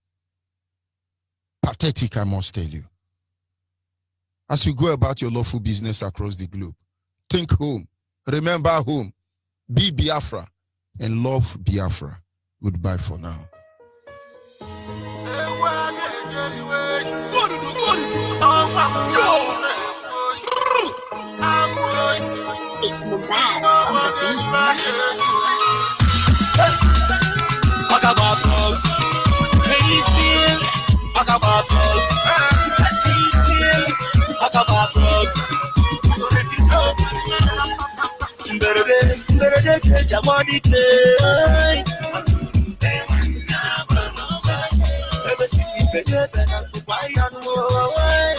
Pathetic, I must tell you. As you go about your lawful business across the globe, think home. Remember home. Be Biafra and love Biafra. Goodbye for now. It's the best on the beat. Talk about drugs. Hazel. Talk about drugs. Hazel. Talk about drugs. Better get your money paid. Ever see me better than I could buy on way.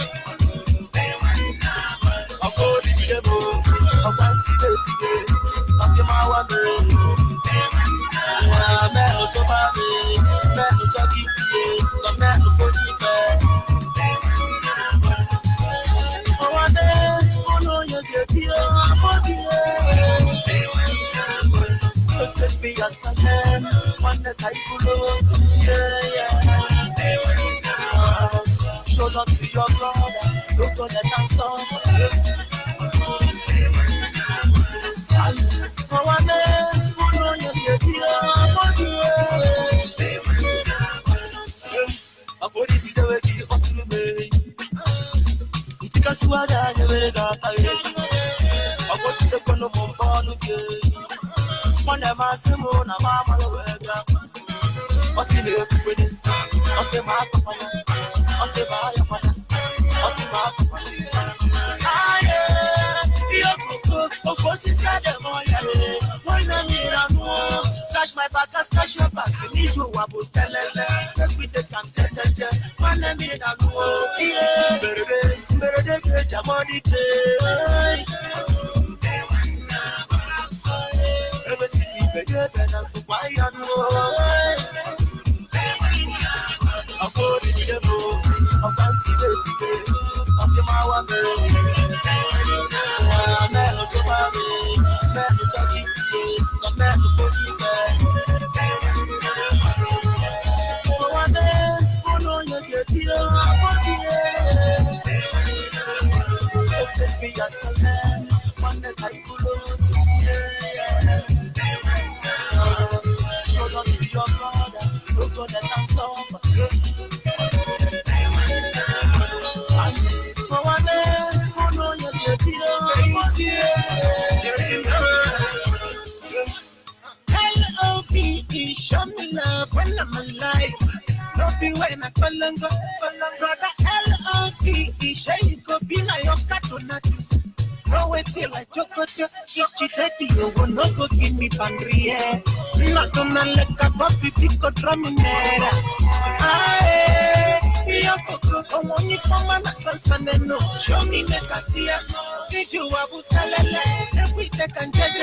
I'm going to the devil. I'm going to the today. I'm your man. I'm out of my way. Man, to talk easy. I'm man to forge me fair. Oh, one day, oh no, you get here. I'm on the so take me as I am. One that I pull out. Yeah. Show love to your brother. Don't go let us suffer. Oh, one day, oh no, you get here. I'm on the I'm going to be the way you ought to be. It's a swagger, you better go. I'm going to take on the bomb again. One of my Simon, I'm a what's in the open? What's in my company? What's in my company? What's in my company? Of course, it's a demo. Why not? Scratch my back, scratch your back. You need to wabble, sell it. Let me take them. One of me, yeah. Better get your money. Ever see me better than I could buy on way. I'm going to the devil. I'm going to the today. I'm your man. I'm out of my way. Man to talk easy. I'm man to forge me fair. Oh, one day, oh no, you get here. I'm on the air. Take me as a man. One that I pull out. Yeah. Hold on to your brother. Don't go let us suffer. Oh, one day, oh no, you get here. L-O-V-E, show me love when I'm alive. Don't be when I call and go. Brother L-O-V-E, show you go be like your cartonatus. No wait till I choke it. Itchy daddy, you will not go give me pandria. Not gonna let a puppy pick a drum in there. Show me make I see ya. Did you abu salele? Every take and judge.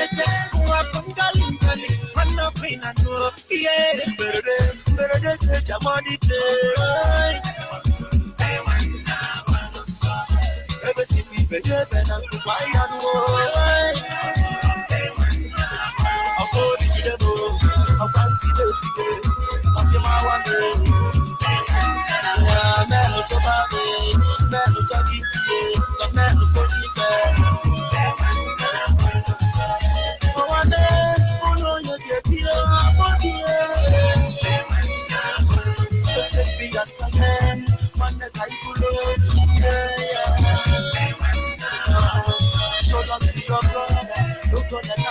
Who are darling, darling. Man no green and no. Yeah, better jamadi day. Ever see me better than I'm to buy and woe. I'll go to the devil. I'll want to go today. I'm your man day. Man, what's your baby? Man, what's your DC? The man who's for me fair. Oh, one day, oh no, you get here. Oh, yeah. Take me as a man. Man, that I pull out. Yeah. Go down to your brother. Look on that.